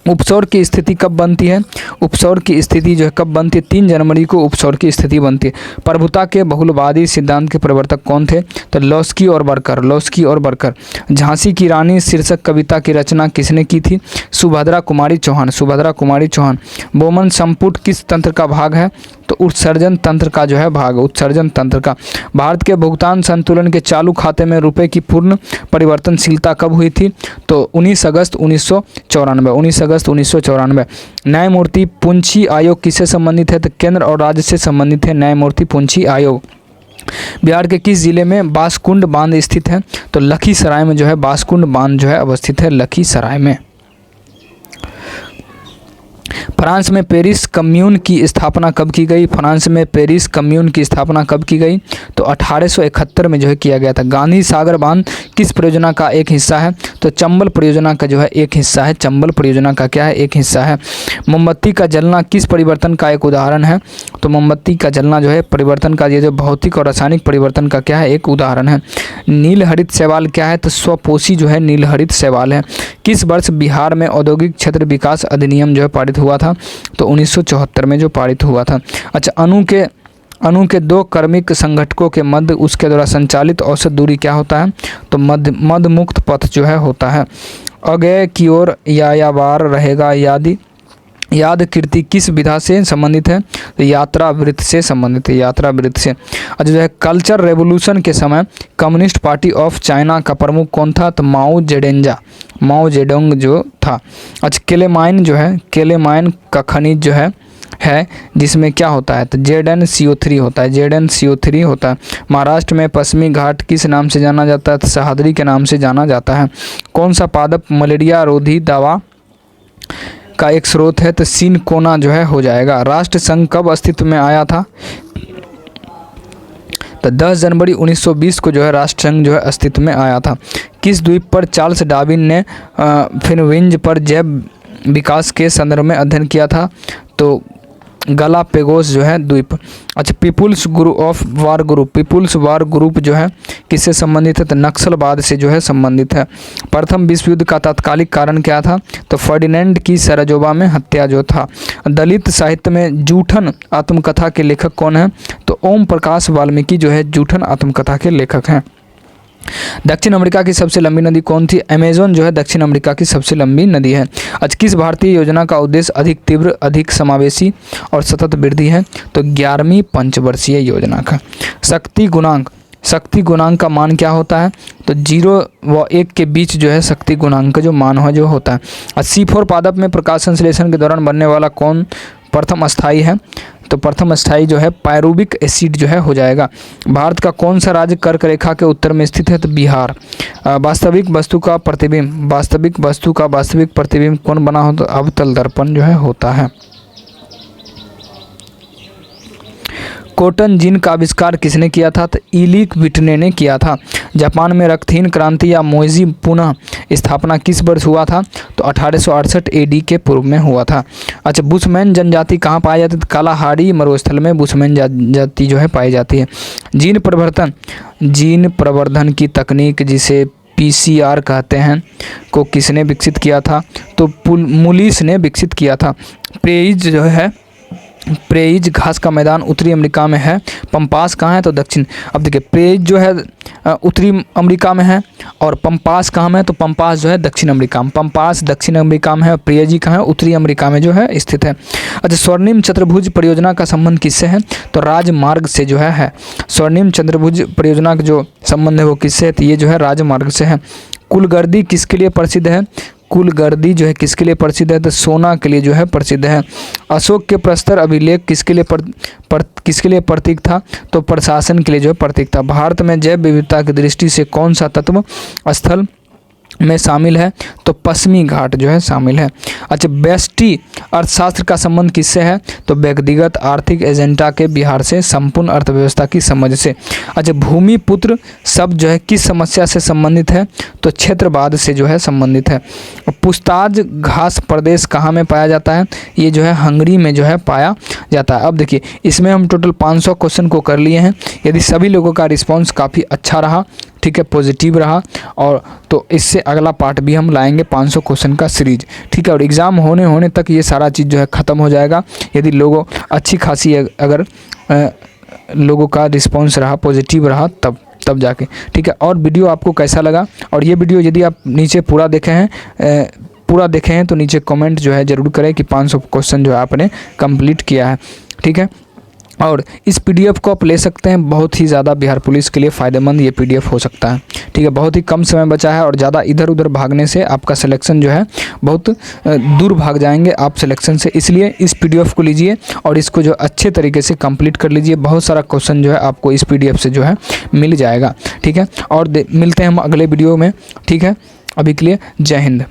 उपसौर की स्थिति कब बनती है, उपसौर की स्थिति जो है कब बनती है, 3 जनवरी को उपसौर की स्थिति बनती है। प्रभुता के बहुलवादी सिद्धांत के प्रवर्तक कौन थे, तो लॉस्की और बर्कर। झांसी की रानी शीर्षक कविता की रचना किसने की थी, सुभद्रा कुमारी चौहान। बोमन संपुट किस तंत्र का भाग है, तो उत्सर्जन तंत्र का जो है भाग, उत्सर्जन तंत्र का। भारत के भुगतान संतुलन के चालू खाते में रुपए की पूर्ण परिवर्तनशीलता कब हुई थी, तो 19 अगस्त 1994। न्यायमूर्ति पुंछी आयोग किससे संबंधित है, तो केंद्र और राज्य से संबंधित है न्यायमूर्ति पुंछी आयोग। बिहार के किस जिले में बांसकुंड बांध स्थित है, तो लखीसराय में जो है बांसकुंड बांध जो है अवस्थित है लखीसराय में। फ्रांस में पेरिस कम्यून की स्थापना कब की गई, तो 1871 में जो है किया गया था। गांधी सागर बांध किस परियोजना का एक हिस्सा है, तो चंबल परियोजना का जो है एक हिस्सा है, चंबल परियोजना का क्या है एक हिस्सा है। मोमबत्ती का जलना किस परिवर्तन का एक उदाहरण है, तो मोमबत्ती का जलना जो है परिवर्तन का ये जो भौतिक और रासायनिक परिवर्तन का क्या है एक उदाहरण है। नील हरित शैवाल क्या है, तो स्वपोषी जो है नील हरित शैवाल है। किस वर्ष बिहार में औद्योगिक क्षेत्र विकास अधिनियम जो है पारित हुआ था, तो 1974 में जो पारित हुआ था। अच्छा, अणु के 2 क्रमिक संघटकों के मध्य उसके द्वारा संचालित औसत दूरी क्या होता है, तो मध्य मुक्त पथ जो है होता है। अगेय की ओर यायावार रहेगा याद कीर्ति किस विधा से संबंधित है, तो यात्रा वृत्त से संबंधित है, यात्रा वृत्त से। अच्छा, जो है कल्चर रेवोल्यूशन के समय कम्युनिस्ट पार्टी ऑफ चाइना का प्रमुख कौन था, तो माओ जेडोंग जो था। अच्छा, केलेमाइन का खनिज जो है जिसमें क्या होता है, तो ZnCO3 होता है। महाराष्ट्र में पश्चिमी घाट किस नाम से जाना जाता है, तो सह्याद्री के नाम से जाना जाता है। कौन सा पादप मलेरिया रोधी दवा का एक स्रोत है, तो सिनकोना जो है हो जाएगा। राष्ट्र संघ कब अस्तित्व में आया था, तो 10 जनवरी 1920 को जो है राष्ट्र संघ जो है अस्तित्व में आया था। किस द्वीप पर चार्ल्स डार्विन ने फिनविंज पर जैव विकास के संदर्भ में अध्ययन किया था, तो गालापेगोस जो है द्वीप। अच्छा, पीपुल्स वार ग्रुप जो है किससे संबंधित है? तो नक्सलवाद से जो है संबंधित है। प्रथम विश्व युद्ध का तात्कालिक कारण क्या था? तो फर्डिनेंड की सराजोबा में हत्या जो था। दलित साहित्य में जूठन आत्मकथा के लेखक कौन है? तो ओम प्रकाश वाल्मीकि जो है जूठन आत्मकथा के लेखक हैं। दक्षिण अमेरिका की सबसे लंबी नदी कौन थी? अमेज़न जो है दक्षिण अमेरिका की सबसे लंबी नदी है। आज किस भारतीय योजना का उद्देश्य अधिक तीव्र, अधिक समावेशी और सतत वृद्धि है? तो 11वीं पंचवर्षीय योजना का। शक्ति गुणांक का मान क्या होता है? तो 0 व 1 के बीच जो है शक्ति गुणांक का जो मान है जो होता है। और C4 पादप में प्रकाश संश्लेषण के दौरान बनने वाला कौन प्रथम अस्थाई है? तो प्रथम अस्थाई जो है पायरुविक एसिड जो है हो जाएगा। भारत का कौन सा राज्य कर्क रेखा के उत्तर में स्थित है? तो बिहार। वास्तविक वस्तु का वास्तविक प्रतिबिंब कौन बना हो? तो अवतल दर्पण जो है होता है। कॉटन जीन का आविष्कार किसने किया था? तो इलिक विटने ने किया था। जापान में रक्तहीन क्रांति या मोइजी पुनः स्थापना किस वर्ष हुआ था? तो 1868 AD के पूर्व में हुआ था। अच्छा, बुशमैन जनजाति कहाँ पाई जाती है? कालाहारी मरुस्थल में बुशमैन जाति जो है पाई जाती है। जीन प्रवर्धन की तकनीक जिसे PCR कहते हैं को किसने विकसित किया था? तो मुलिस ने विकसित किया था। प्रेइज घास का मैदान उत्तरी अमेरिका में है। पंपास कहाँ है? तो दक्षिण। अब देखिए, प्रेइज जो है उत्तरी अमेरिका में है और पंपास कहाँ में है? तो पंपास जो है दक्षिण अमेरिका में। पंपास दक्षिण अमेरिका में है और प्रेइज कहाँ है? उत्तरी अमेरिका में जो है स्थित है। अच्छा, स्वर्णिम चतुर्भुज परियोजना का संबंध किससे है? तो राजमार्ग से जो है। स्वर्णिम चतुर्भुज परियोजना का जो संबंध है वो किससे है? तो ये जो है राजमार्ग से है। कुलगर्दी किसके लिए प्रसिद्ध है? कुलगर्दी जो है किसके लिए प्रसिद्ध है? तो सोना के लिए जो है प्रसिद्ध है। अशोक के प्रस्तर अभिलेख किसके लिए प्रतीक था? तो प्रशासन के लिए जो है प्रतीक था। भारत में जैव विविधता की दृष्टि से कौन सा तत्व स्थल में शामिल है? तो पश्चिमी घाट जो है शामिल है। अच्छा, व्यष्टि अर्थशास्त्र का संबंध किससे है? तो व्यक्तिगत आर्थिक एजेंडा के बिहार से, संपूर्ण अर्थव्यवस्था की समझ से। अच्छा, भूमिपुत्र शब्द जो है किस समस्या से संबंधित है? तो क्षेत्रवाद से जो है संबंधित है। पुस्ताज घास प्रदेश कहाँ में पाया जाता है? ये जो है हंगरी में जो है पाया जाता है। अब देखिए, इसमें हम टोटल 500 क्वेश्चन को कर लिए हैं। यदि सभी लोगों का रिस्पॉन्स काफ़ी अच्छा रहा, ठीक है, पॉजिटिव रहा, और तो इससे अगला पार्ट भी हम लाएंगे 500 क्वेश्चन का सीरीज, ठीक है। और एग्ज़ाम होने तक ये सारा चीज़ जो है ख़त्म हो जाएगा। यदि लोगों अच्छी खासी अगर लोगों का रिस्पॉन्स रहा, पॉजिटिव रहा, तब जाके, ठीक है। और वीडियो आपको कैसा लगा? और ये वीडियो यदि आप नीचे पूरा देखे हैं तो नीचे कमेंट जो है ज़रूर करें कि 500 क्वेश्चन जो है आपने कंप्लीट किया है, ठीक है। और इस PDF को आप ले सकते हैं, बहुत ही ज़्यादा बिहार पुलिस के लिए फ़ायदेमंद ये PDF हो सकता है, ठीक है। बहुत ही कम समय बचा है और ज़्यादा इधर उधर भागने से आपका सिलेक्शन जो है बहुत दूर भाग जाएंगे आप सिलेक्शन से। इसलिए इस PDF को लीजिए और इसको जो अच्छे तरीके से कंप्लीट कर लीजिए। बहुत सारा क्वेश्चन जो है आपको इस PDF से जो है मिल जाएगा, ठीक है। और मिलते हैं हम अगले वीडियो में, ठीक है। अभी के लिए जय हिंद।